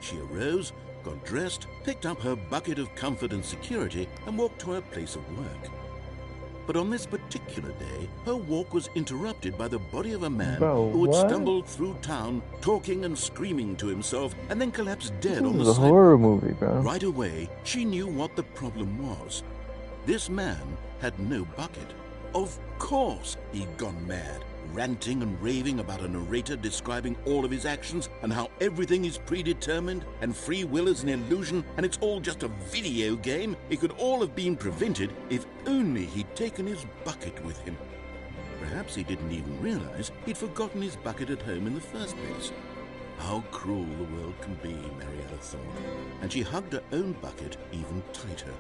She arose, got dressed, picked up her bucket of comfort and security, and walked to her place of work. But on this particular day, her walk was interrupted by the body of a man who had stumbled through town, talking and screaming to himself, and then collapsed dead on the sidewalk. This is a horror movie, bro. Right away, she knew what the problem was. This man had no bucket. Of course he'd gone mad, ranting and raving about a narrator describing all of his actions and how everything is predetermined and free will is an illusion and it's all just a video game. It could all have been prevented if only he'd taken his bucket with him. Perhaps he didn't even realize he'd forgotten his bucket at home in the first place. How cruel the world can be, Mariella thought, and she hugged her own bucket even tighter.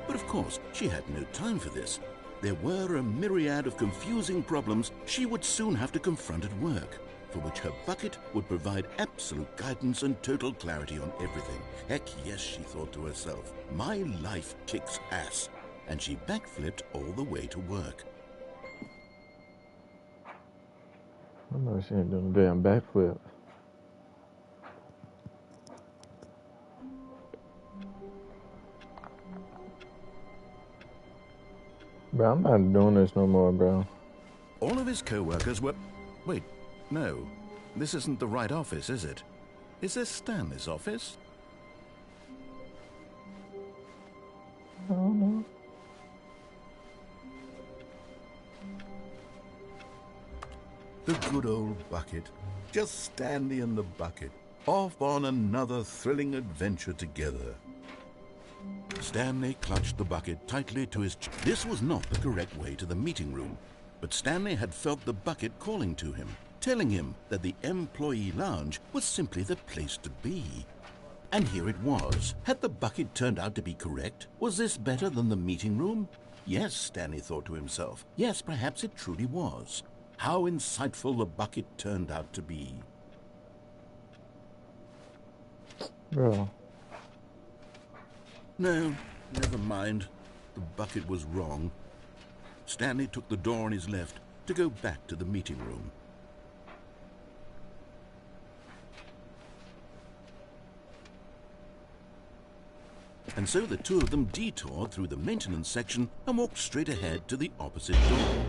But of course, she had no time for this. There were a myriad of confusing problems she would soon have to confront at work, for which her bucket would provide absolute guidance and total clarity on everything. Heck yes, she thought to herself, my life kicks ass. And she backflipped all the way to work. I've never seen her doing a damn backflip. Bro, I'm not doing this no more, bro. All of his co-workers were... Wait, no. This isn't the right office, is it? Is this Stanley's office? I don't know. The good old bucket. Just Stanley and the bucket. Off on another thrilling adventure together. Stanley clutched the bucket tightly to his chest. This was not the correct way to the meeting room, but Stanley had felt the bucket calling to him, telling him that the employee lounge was simply the place to be. And here it was. Had the bucket turned out to be correct? Was this better than the meeting room? Yes, Stanley thought to himself. Yes, perhaps it truly was. How insightful the bucket turned out to be. Bro. No, never mind. The bucket was wrong. Stanley took the door on his left to go back to the meeting room. And so the two of them detoured through the maintenance section and walked straight ahead to the opposite door.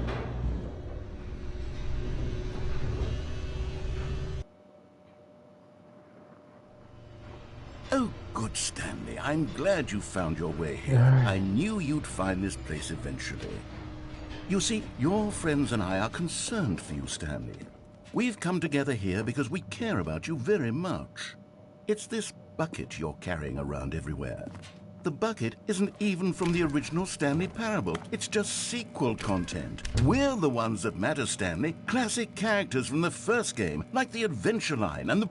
I'm glad you found your way here. I knew you'd find this place eventually. You see, your friends and I are concerned for you, Stanley. We've come together here because we care about you very much. It's this bucket you're carrying around everywhere. The bucket isn't even from the original Stanley Parable. It's just sequel content. We're the ones that matter, Stanley. Classic characters from the first game, like the Adventure Line and the...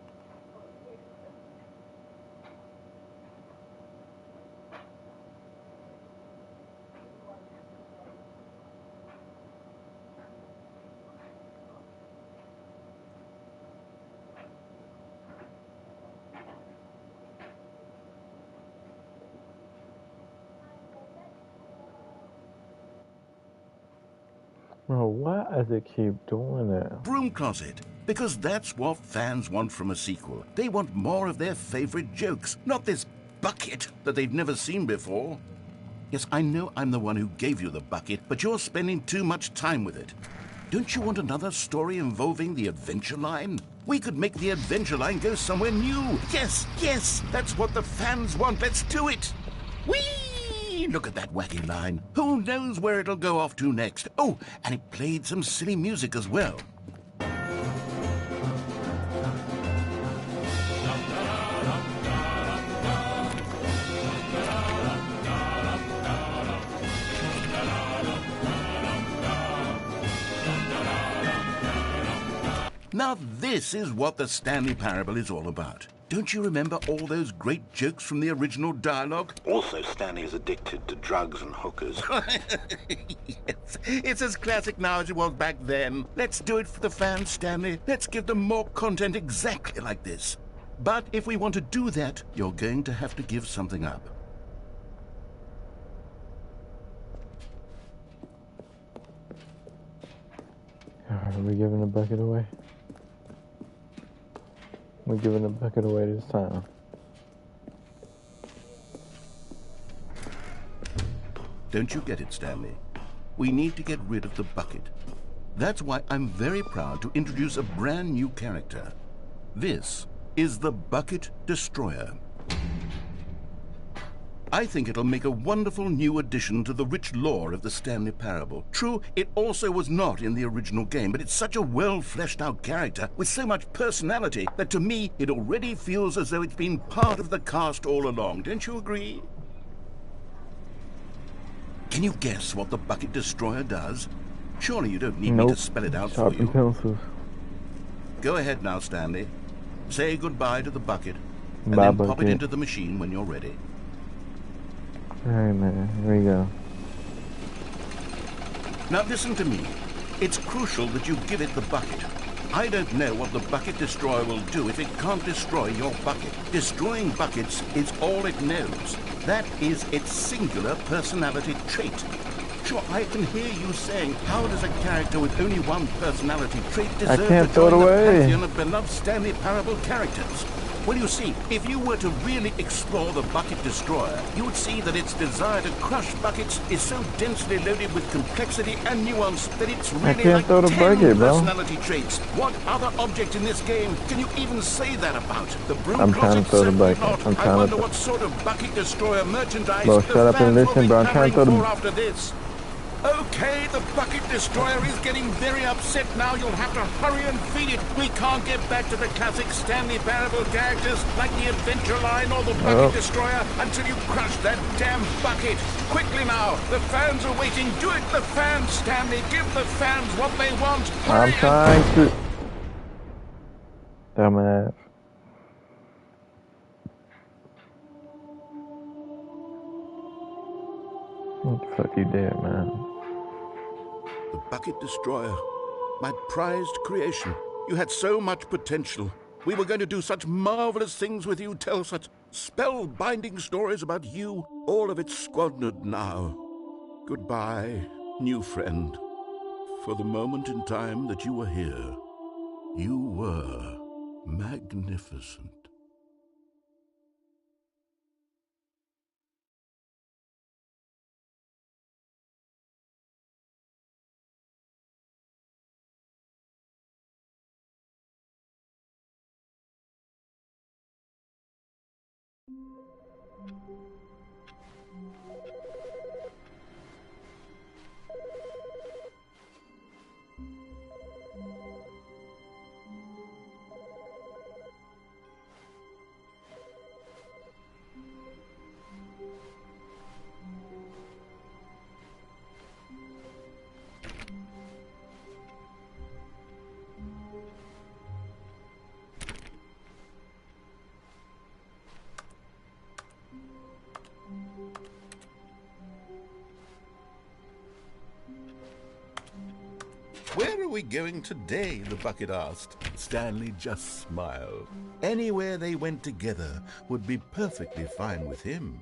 Bro, why does it keep doing that? broom closet. Because that's what fans want from a sequel. They want more of their favorite jokes, not this bucket that they've never seen before. Yes, I know I'm the one who gave you the bucket, but you're spending too much time with it. Don't you want another story involving the Adventure Line? We could make the Adventure Line go somewhere new. Yes, yes, that's what the fans want. Let's do it. Whee! Look at that wacky line. Who knows where it'll go off to next? Oh, and it played some silly music as well. Now this is what the Stanley Parable is all about. Don't you remember all those great jokes from the original dialogue? Also, Stanley is addicted to drugs and hookers. Yes, it's as classic now as it was back then. Let's do it for the fans, Stanley. Let's give them more content exactly like this. But if we want to do that, you're going to have to give something up. Are we giving the bucket away? We're giving the bucket away this time. Don't you get it, Stanley? We need to get rid of the bucket. That's why I'm very proud to introduce a brand new character. This is the Bucket Destroyer. I think it'll make a wonderful new addition to the rich lore of the Stanley Parable. True, it also was not in the original game, but it's such a well-fleshed-out character with so much personality that to me, it already feels as though it's been part of the cast all along. Don't you agree? Can you guess what the Bucket Destroyer does? Surely you don't need me to spell it out for you. Pencils. Go ahead now, Stanley. Say goodbye to the bucket, and Bye, then pop it bucket. into the machine when you're ready. Alright, man. Here we go. Now listen to me. It's crucial that you give it the bucket. I don't know what the Bucket Destroyer will do if it can't destroy your bucket. Destroying buckets is all it knows. That is its singular personality trait. Sure, I can hear you saying, how does a character with only one personality trait deserve can't to throw it join the away. pantheon of beloved Stanley Parable characters? Well, you see, if you were to really explore the Bucket Destroyer, you would see that its desire to crush buckets is so densely loaded with complexity and nuance that it's really can't like throw the 10 bucket, bro. personality traits. What other object in this game can you even say that about? The broom I'm trying closet? to throw the Certainly bucket. not. I'm I trying wonder to- what sort of Bucket Destroyer merchandise Bro, the shut up and fans will listen, be bro. I'm trying to clamoring throw the- for after this. Okay, the Bucket Destroyer is getting very upset now. You'll have to hurry and feed it. We can't get back to the classic Stanley Parable characters like the Adventure Line or the Bucket Destroyer until you crush that damn bucket. Quickly now, the fans are waiting. Do it, the fans, Stanley. Give the fans what they want. Hurry I'm trying to. Dumbass. What the fuck you did, man? The Bucket Destroyer, my prized creation. You had so much potential. We were going to do such marvelous things with you, tell such spellbinding stories about you. All of it squandered now. Goodbye, new friend. For the moment in time that you were here, you were magnificent. Where are we going today? The bucket asked. Stanley just smiled. Anywhere they went together would be perfectly fine with him.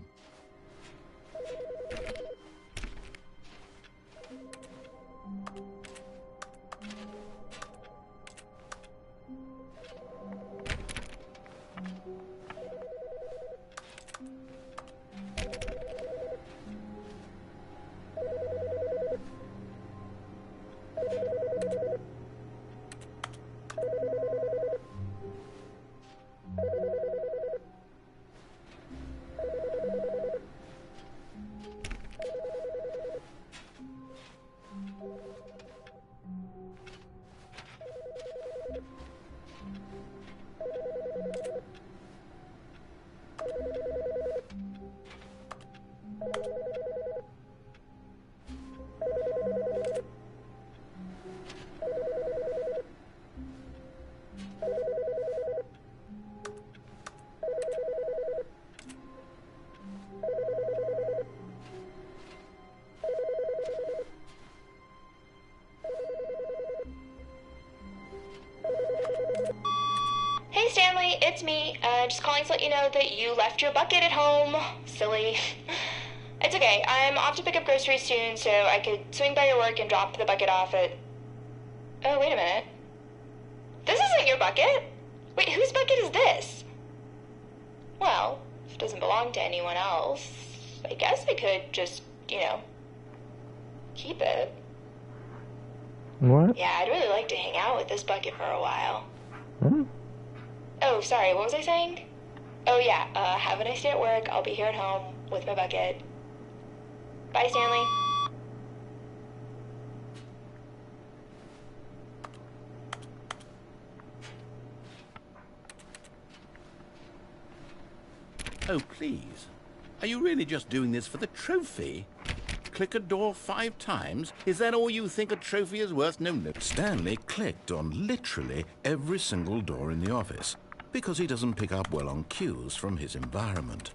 Hey Stanley, it's me. Just calling to let you know that you left your bucket at home. Silly. It's okay. I'm off to pick up groceries soon, so I could swing by your work and drop the bucket off at... Oh, wait a minute. This isn't your bucket. Wait, whose bucket is this? Well, if it doesn't belong to anyone else, I guess I could just, keep it. What? Yeah, I'd really like to hang out with this bucket for a while. Hmm? Oh, sorry, what was I saying? Oh, yeah, have a nice day at work. I'll be here at home with my bucket. Bye, Stanley. Oh, please. Are you really just doing this for the trophy? Click a door 5 times? Is that all you think a trophy is worth? No, no. Stanley clicked on literally every single door in the office because he doesn't pick up well on cues from his environment.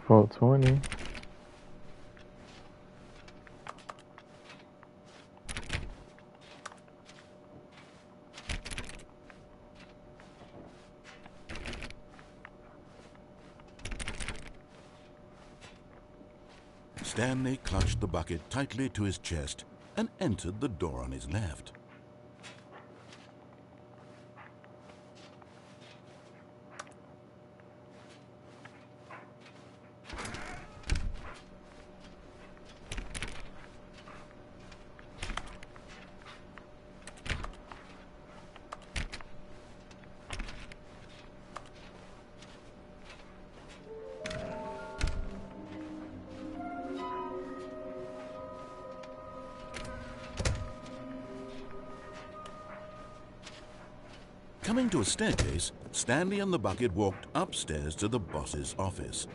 For 20. Stanley clutched the bucket tightly to his chest and entered the door on his left. Coming to a staircase, Stanley and the bucket walked upstairs to the boss's office.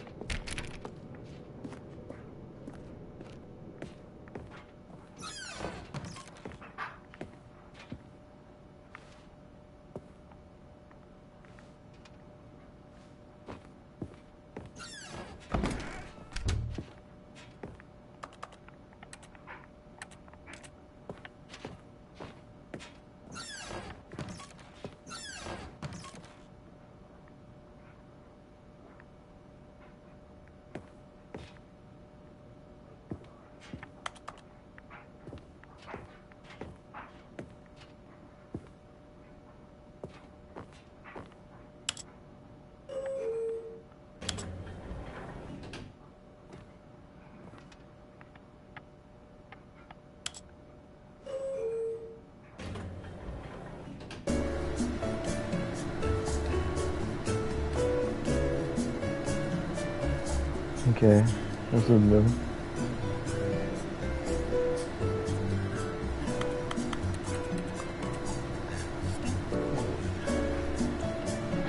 Okay, that's a good.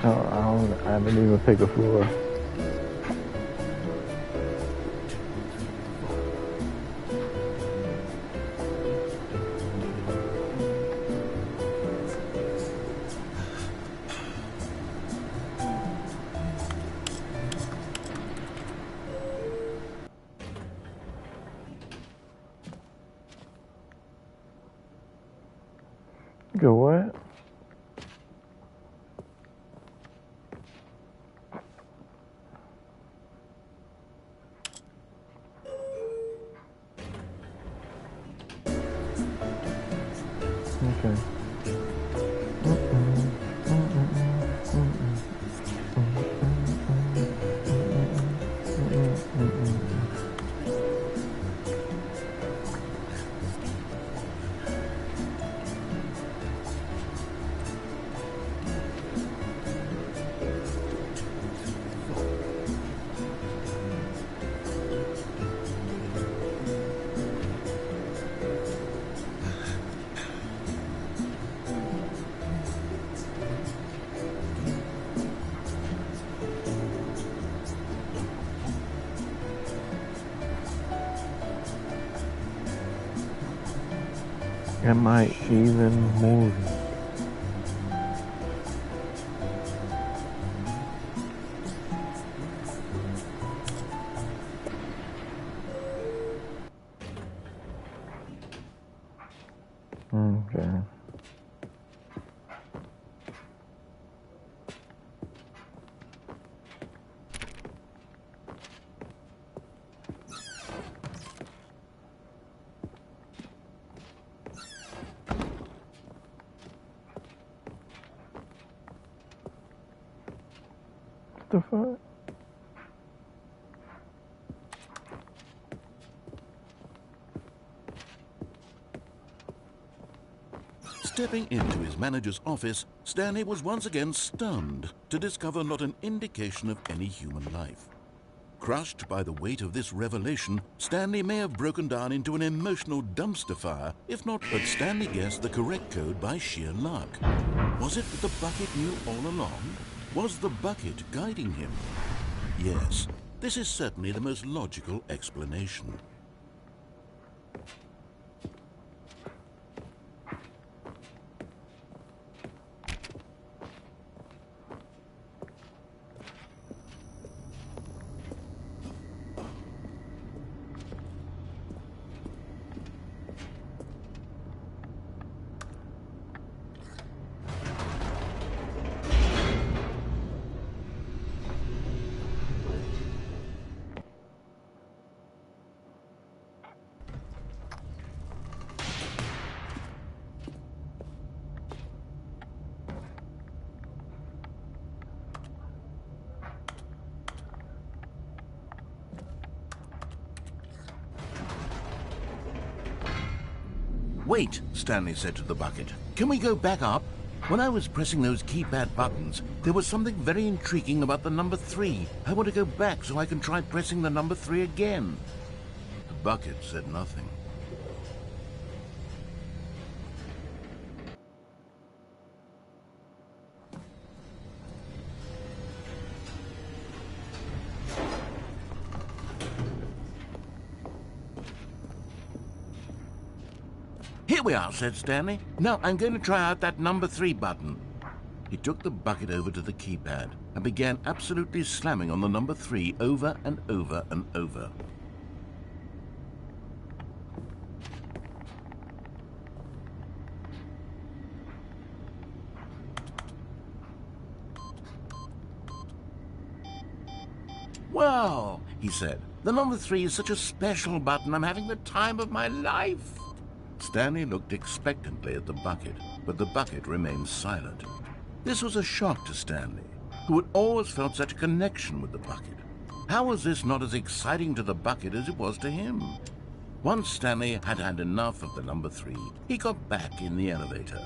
I haven't even picked a floor. Go what? Okay. Am I even moving? Okay. What the fuck? Stepping into his manager's office, Stanley was once again stunned to discover not an indication of any human life. Crushed by the weight of this revelation, Stanley may have broken down into an emotional dumpster fire, if not, but Stanley guessed the correct code by sheer luck. Was it that the bucket knew all along? Was the bucket guiding him? Yes, this is certainly the most logical explanation. Wait, Stanley said to the bucket. Can we go back up? When I was pressing those keypad buttons, there was something very intriguing about the number 3. I want to go back so I can try pressing the number 3 again. The bucket said nothing. Here we are, said Stanley. Now I'm going to try out that number 3 button. He took the bucket over to the keypad and began absolutely slamming on the number 3 over and over and over. Wow, he said. The number 3 is such a special button. I'm having the time of my life. Stanley looked expectantly at the bucket, but the bucket remained silent. This was a shock to Stanley, who had always felt such a connection with the bucket. How was this not as exciting to the bucket as it was to him? Once Stanley had had enough of the number 3, he got back in the elevator.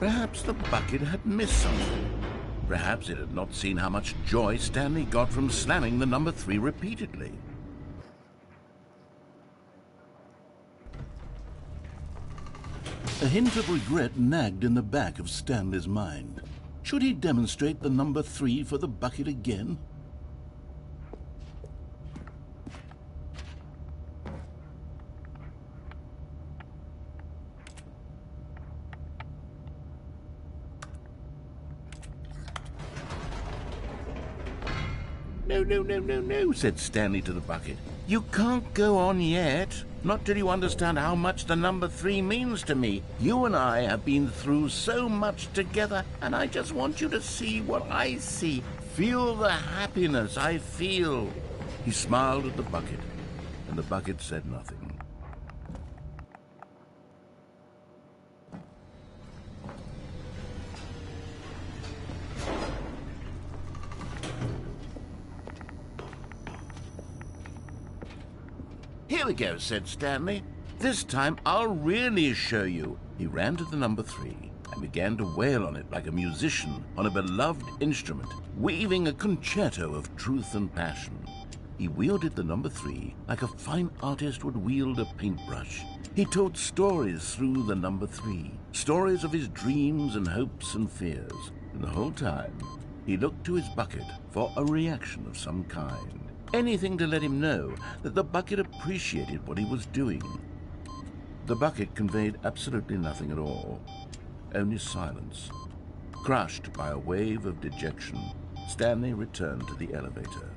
Perhaps the bucket had missed something. Perhaps it had not seen how much joy Stanley got from slamming the number 3 repeatedly. A hint of regret nagged in the back of Stanley's mind. Should he demonstrate the number 3 for the bucket again? No, said Stanley to the bucket. You can't go on yet. Not till you understand how much the number 3 means to me. You and I have been through so much together, and I just want you to see what I see. Feel the happiness I feel. He smiled at the bucket, and the bucket said nothing. Here we go, said Stanley. This time I'll really show you. He ran to the number 3 and began to wail on it like a musician on a beloved instrument, weaving a concerto of truth and passion. He wielded the number 3 like a fine artist would wield a paintbrush. He told stories through the number 3, stories of his dreams and hopes and fears. And the whole time, he looked to his bucket for a reaction of some kind. Anything to let him know that the bucket appreciated what he was doing. The bucket conveyed absolutely nothing at all, only silence. Crushed by a wave of dejection, Stanley returned to the elevator.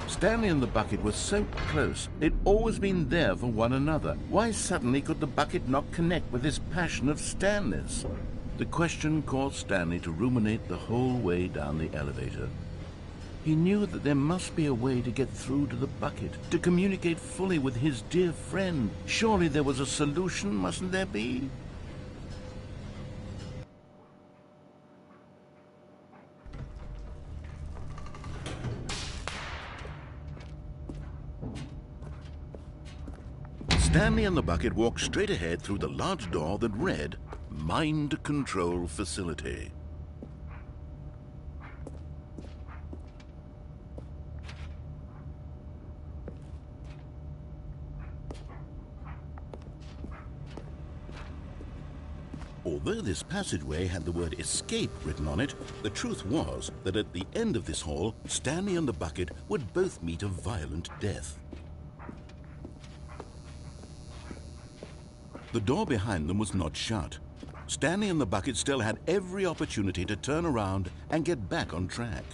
Stanley and the bucket were so close. They'd always been there for one another. Why suddenly could the bucket not connect with this passion of Stanley's? The question caused Stanley to ruminate the whole way down the elevator. He knew that there must be a way to get through to the bucket, to communicate fully with his dear friend. Surely there was a solution, mustn't there be? Stanley and the bucket walked straight ahead through the large door that read, Mind Control Facility. Although this passageway had the word escape written on it, the truth was that at the end of this hall, Stanley and the bucket would both meet a violent death. The door behind them was not shut. Stanley and the bucket still had every opportunity to turn around and get back on track.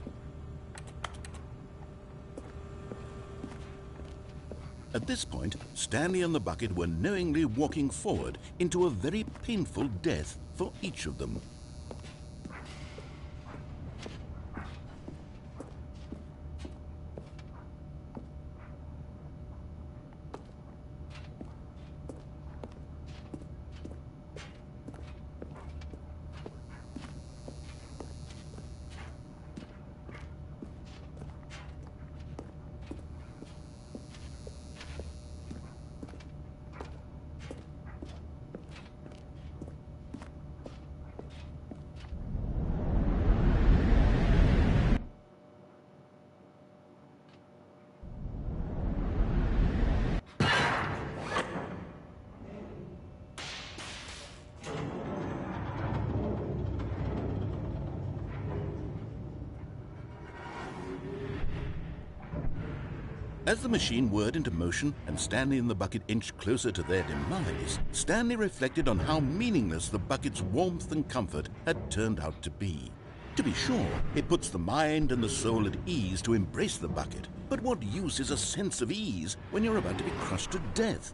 At this point, Stanley and the bucket were knowingly walking forward into a very painful death for each of them. As the machine whirred into motion and Stanley and the bucket inched closer to their demise, Stanley reflected on how meaningless the bucket's warmth and comfort had turned out to be. To be sure, it puts the mind and the soul at ease to embrace the bucket, but what use is a sense of ease when you're about to be crushed to death?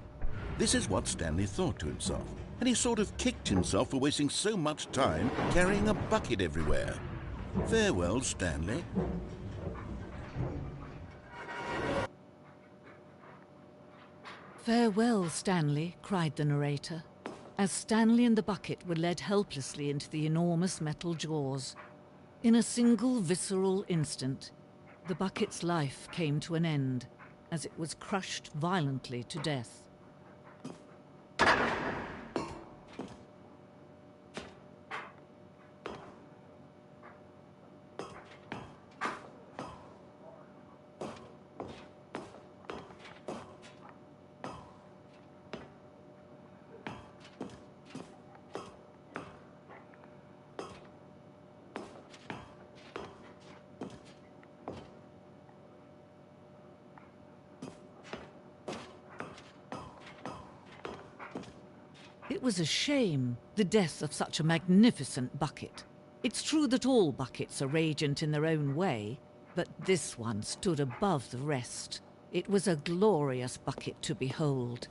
This is what Stanley thought to himself, and he sort of kicked himself for wasting so much time carrying a bucket everywhere. Farewell, Stanley. "Farewell, Stanley," cried the narrator, as Stanley and the bucket were led helplessly into the enormous metal jaws. In a single visceral instant, the bucket's life came to an end as it was crushed violently to death. It was a shame, the death of such a magnificent bucket. It's true that all buckets are radiant in their own way, but this one stood above the rest. It was a glorious bucket to behold.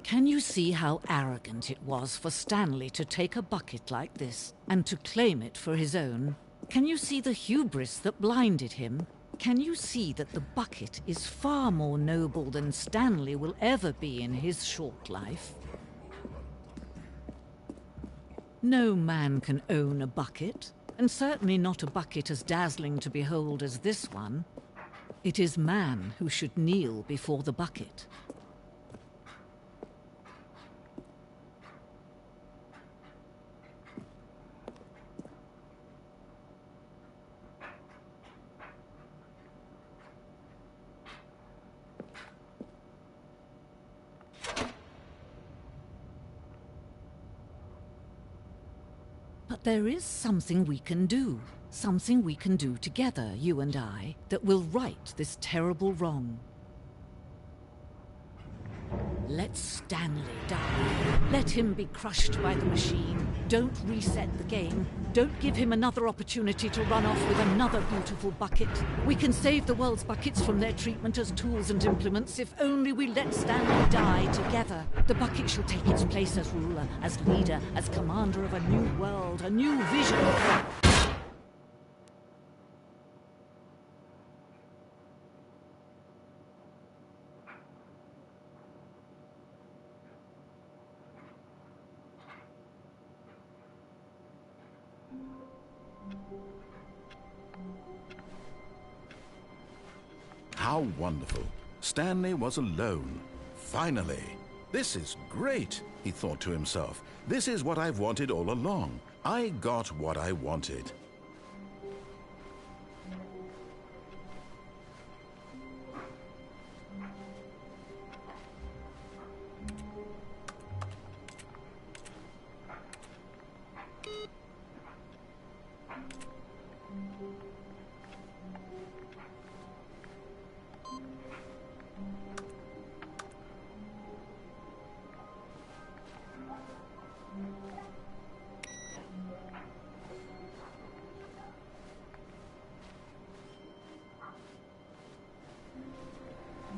Can you see how arrogant it was for Stanley to take a bucket like this and to claim it for his own? Can you see the hubris that blinded him? Can you see that the bucket is far more noble than Stanley will ever be in his short life? No man can own a bucket, and certainly not a bucket as dazzling to behold as this one. It is man who should kneel before the bucket. But there is something we can do together, you and I, that will right this terrible wrong. Let Stanley die. Let him be crushed by the machine. Don't reset the game. Don't give him another opportunity to run off with another beautiful bucket. We can save the world's buckets from their treatment as tools and implements if only we let Stanley die together. The bucket shall take its place as ruler, as leader, as commander of a new world, a new vision. How wonderful. Stanley was alone. Finally. This is great, he thought to himself. This is what I've wanted all along. I got what I wanted.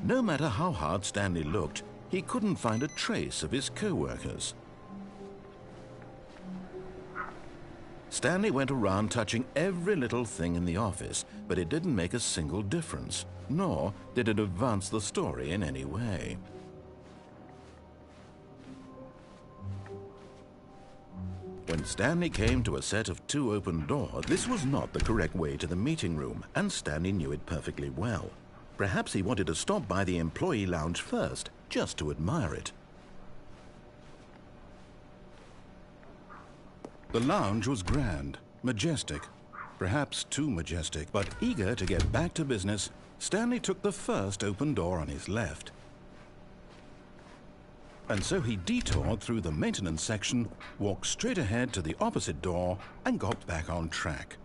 No matter how hard Stanley looked, he couldn't find a trace of his co-workers. Stanley went around touching every little thing in the office, but it didn't make a single difference, nor did it advance the story in any way. When Stanley came to a set of 2 open doors, this was not the correct way to the meeting room, and Stanley knew it perfectly well. Perhaps he wanted to stop by the employee lounge first, just to admire it. The lounge was grand, majestic, perhaps too majestic, but eager to get back to business, Stanley took the first open door on his left. And so he detoured through the maintenance section, walked straight ahead to the opposite door, and got back on track.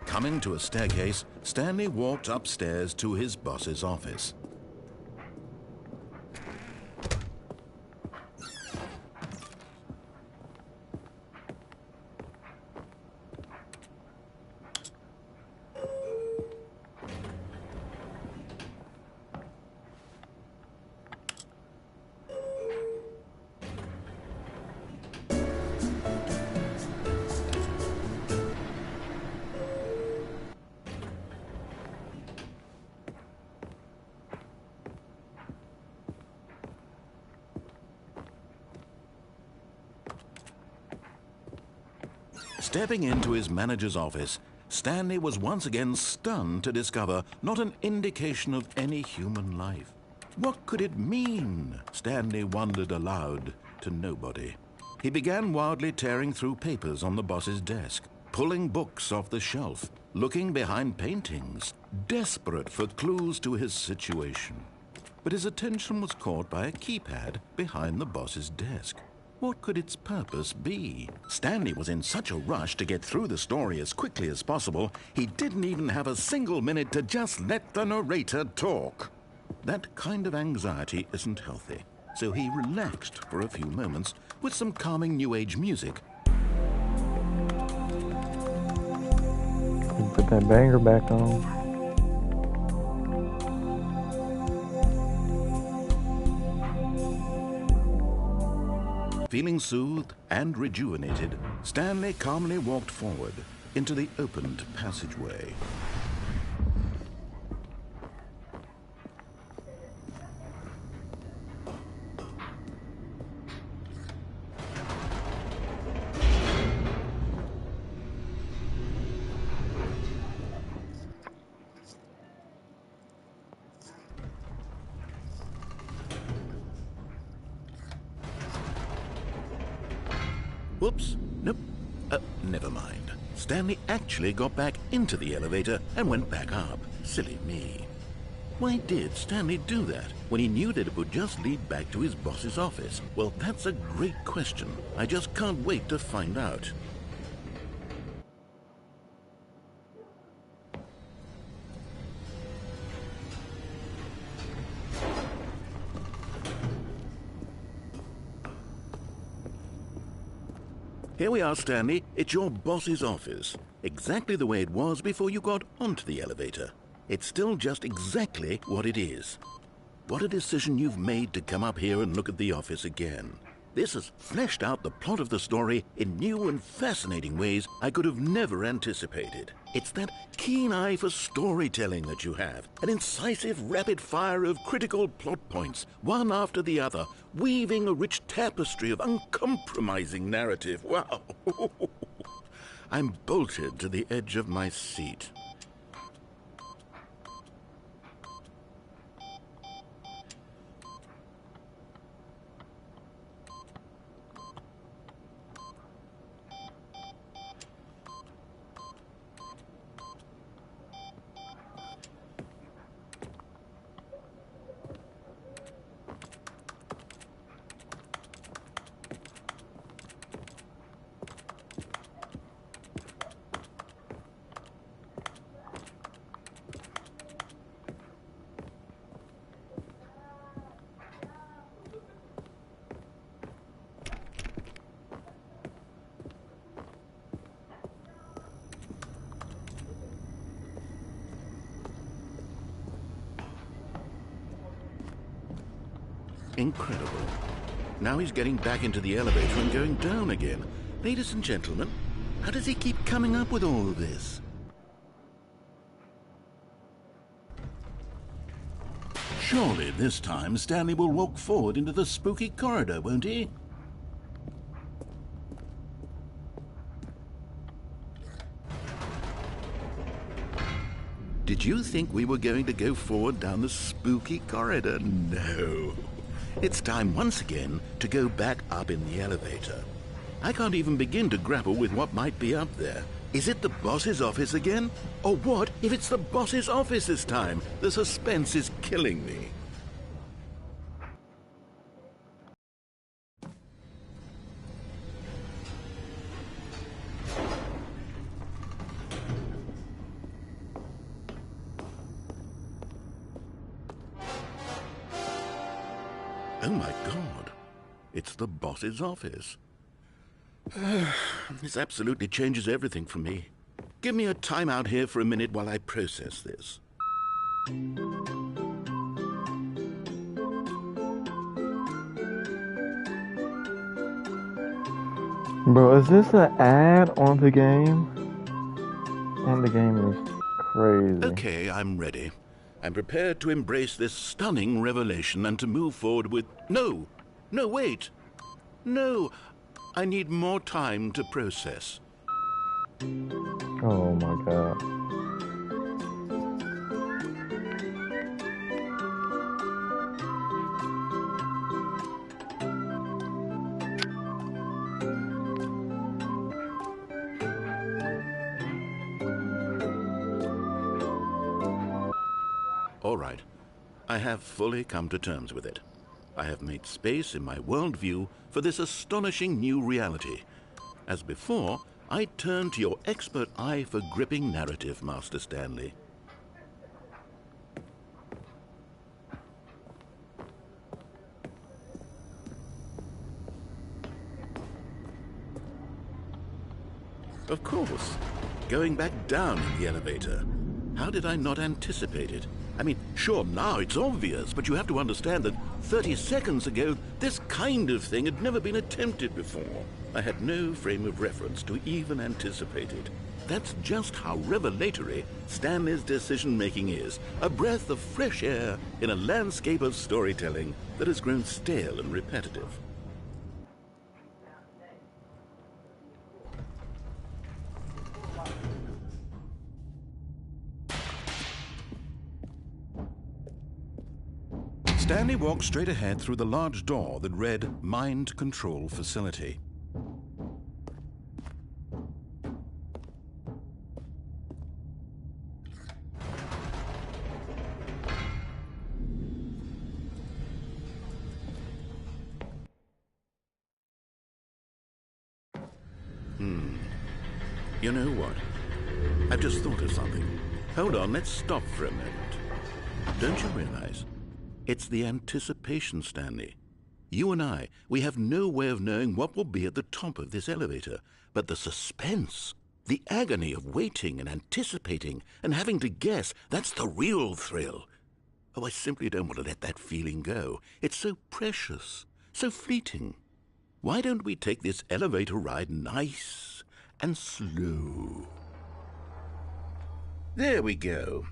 Coming to a staircase, Stanley walked upstairs to his boss's office. Stepping into his manager's office, Stanley was once again stunned to discover not an indication of any human life. What could it mean? Stanley wondered aloud to nobody. He began wildly tearing through papers on the boss's desk, pulling books off the shelf, looking behind paintings, desperate for clues to his situation. But his attention was caught by a keypad behind the boss's desk. What could its purpose be? Stanley was in such a rush to get through the story as quickly as possible, he didn't even have a single minute to just let the narrator talk. That kind of anxiety isn't healthy, so he relaxed for a few moments with some calming New Age music. Put that banger back on. Feeling soothed and rejuvenated, Stanley calmly walked forward into the opened passageway. Whoops, nope, never mind. Stanley actually got back into the elevator and went back up. Silly me. Why did Stanley do that when he knew that it would just lead back to his boss's office? Well, that's a great question. I just can't wait to find out. Here we are, Stanley. It's your boss's office. Exactly the way it was before you got onto the elevator. It's still just exactly what it is. What a decision you've made to come up here and look at the office again. This has fleshed out the plot of the story in new and fascinating ways I could have never anticipated. It's that keen eye for storytelling that you have, an incisive rapid fire of critical plot points, one after the other, weaving a rich tapestry of uncompromising narrative. Wow! I'm bolted to the edge of my seat. Incredible. Now he's getting back into the elevator and going down again. Ladies and gentlemen, how does he keep coming up with all of this? Surely this time Stanley will walk forward into the spooky corridor, won't he? Did you think we were going to go forward down the spooky corridor? No. It's time once again to go back up in the elevator. I can't even begin to grapple with what might be up there. Is it the boss's office again? Or what if it's the boss's office this time? The suspense is killing me. Oh my God, it's the boss's office. This absolutely changes everything for me. Give me a time out here for a minute while I process this. Bro, is this an ad on the game? On the game is crazy. Okay, I'm ready. I'm prepared to embrace this stunning revelation and to move forward with... No, wait. No, I need more time to process. Oh my God. All right, I have fully come to terms with it. I have made space in my worldview for this astonishing new reality. As before, I turn to your expert eye for gripping narrative, Master Stanley. Of course, going back down in the elevator. How did I not anticipate it? I mean, sure, now it's obvious, but you have to understand that 30 seconds ago, this kind of thing had never been attempted before. I had no frame of reference to even anticipate it. That's just how revelatory Stanley's decision-making is. A breath of fresh air in a landscape of storytelling that has grown stale and repetitive. Stanley walked straight ahead through the large door that read Mind Control Facility. You know what? I've just thought of something. Hold on, let's stop for a moment. Don't you realize? It's the anticipation, Stanley. You and I, we have no way of knowing what will be at the top of this elevator. But the suspense, the agony of waiting and anticipating and having to guess, that's the real thrill. Oh, I simply don't want to let that feeling go. It's so precious, so fleeting. Why don't we take this elevator ride nice and slow? There we go.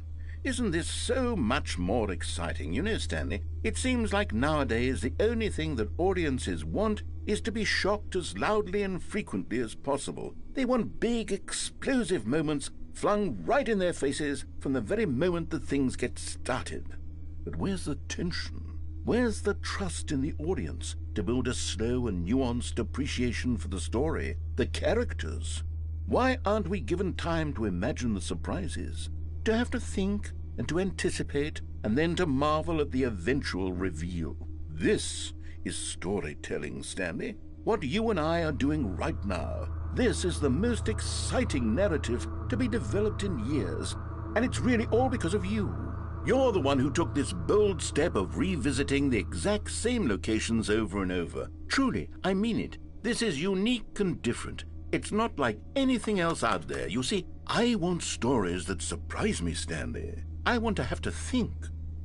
Isn't this so much more exciting? You know, Stanley, it seems like nowadays the only thing that audiences want is to be shocked as loudly and frequently as possible. They want big, explosive moments flung right in their faces from the very moment that things get started. But where's the tension? Where's the trust in the audience to build a slow and nuanced appreciation for the story, the characters? Why aren't we given time to imagine the surprises, to have to think and to anticipate, and then to marvel at the eventual reveal? This is storytelling, Stanley. What you and I are doing right now. This is the most exciting narrative to be developed in years, and it's really all because of you. You're the one who took this bold step of revisiting the exact same locations over and over. Truly, I mean it. This is unique and different. It's not like anything else out there. You see, I want stories that surprise me, Stanley. I want to have to think.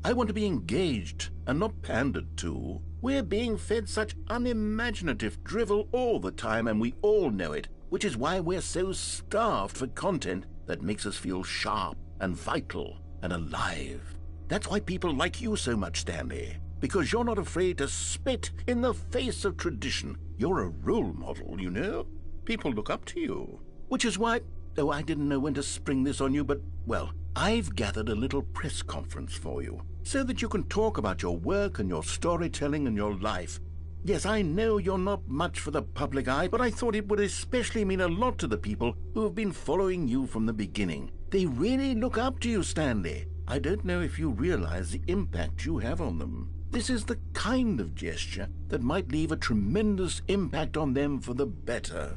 I want to be engaged and not pandered to. We're being fed such unimaginative drivel all the time, and we all know it, which is why we're so starved for content that makes us feel sharp and vital and alive. That's why people like you so much, Stanley, because you're not afraid to spit in the face of tradition. You're a role model, you know? People look up to you. Which is why, I didn't know when to spring this on you, but, well, I've gathered a little press conference for you. so that you can talk about your work and your storytelling and your life. Yes, I know you're not much for the public eye, but I thought it would especially mean a lot to the people who have been following you from the beginning. They really look up to you, Stanley. I don't know if you realize the impact you have on them. This is the kind of gesture that might leave a tremendous impact on them for the better.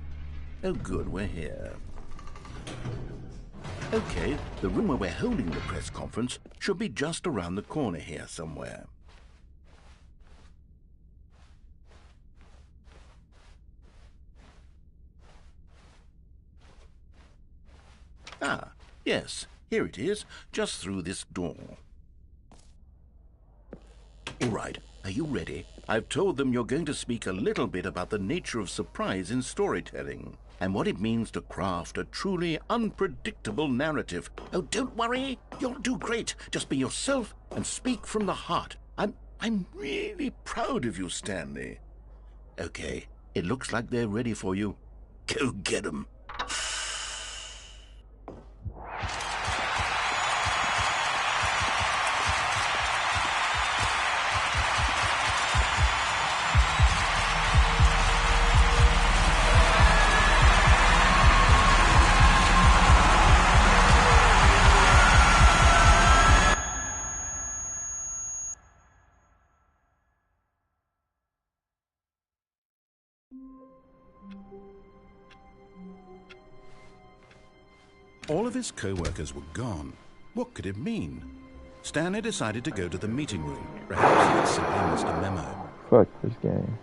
Oh good, we're here. Okay, the room where we're holding the press conference should be just around the corner here somewhere. Ah, yes, here it is, just through this door. All right, are you ready? I've told them you're going to speak a little bit about the nature of surprise in storytelling and what it means to craft a truly unpredictable narrative. Oh, don't worry, you'll do great. Just be yourself and speak from the heart. I'm really proud of you, Stanley. Okay, it looks like they're ready for you. Go get them. All of his co-workers were gone. What could it mean? Stanley decided to go to the meeting room. Perhaps he had simply missed a memo. Fuck this game.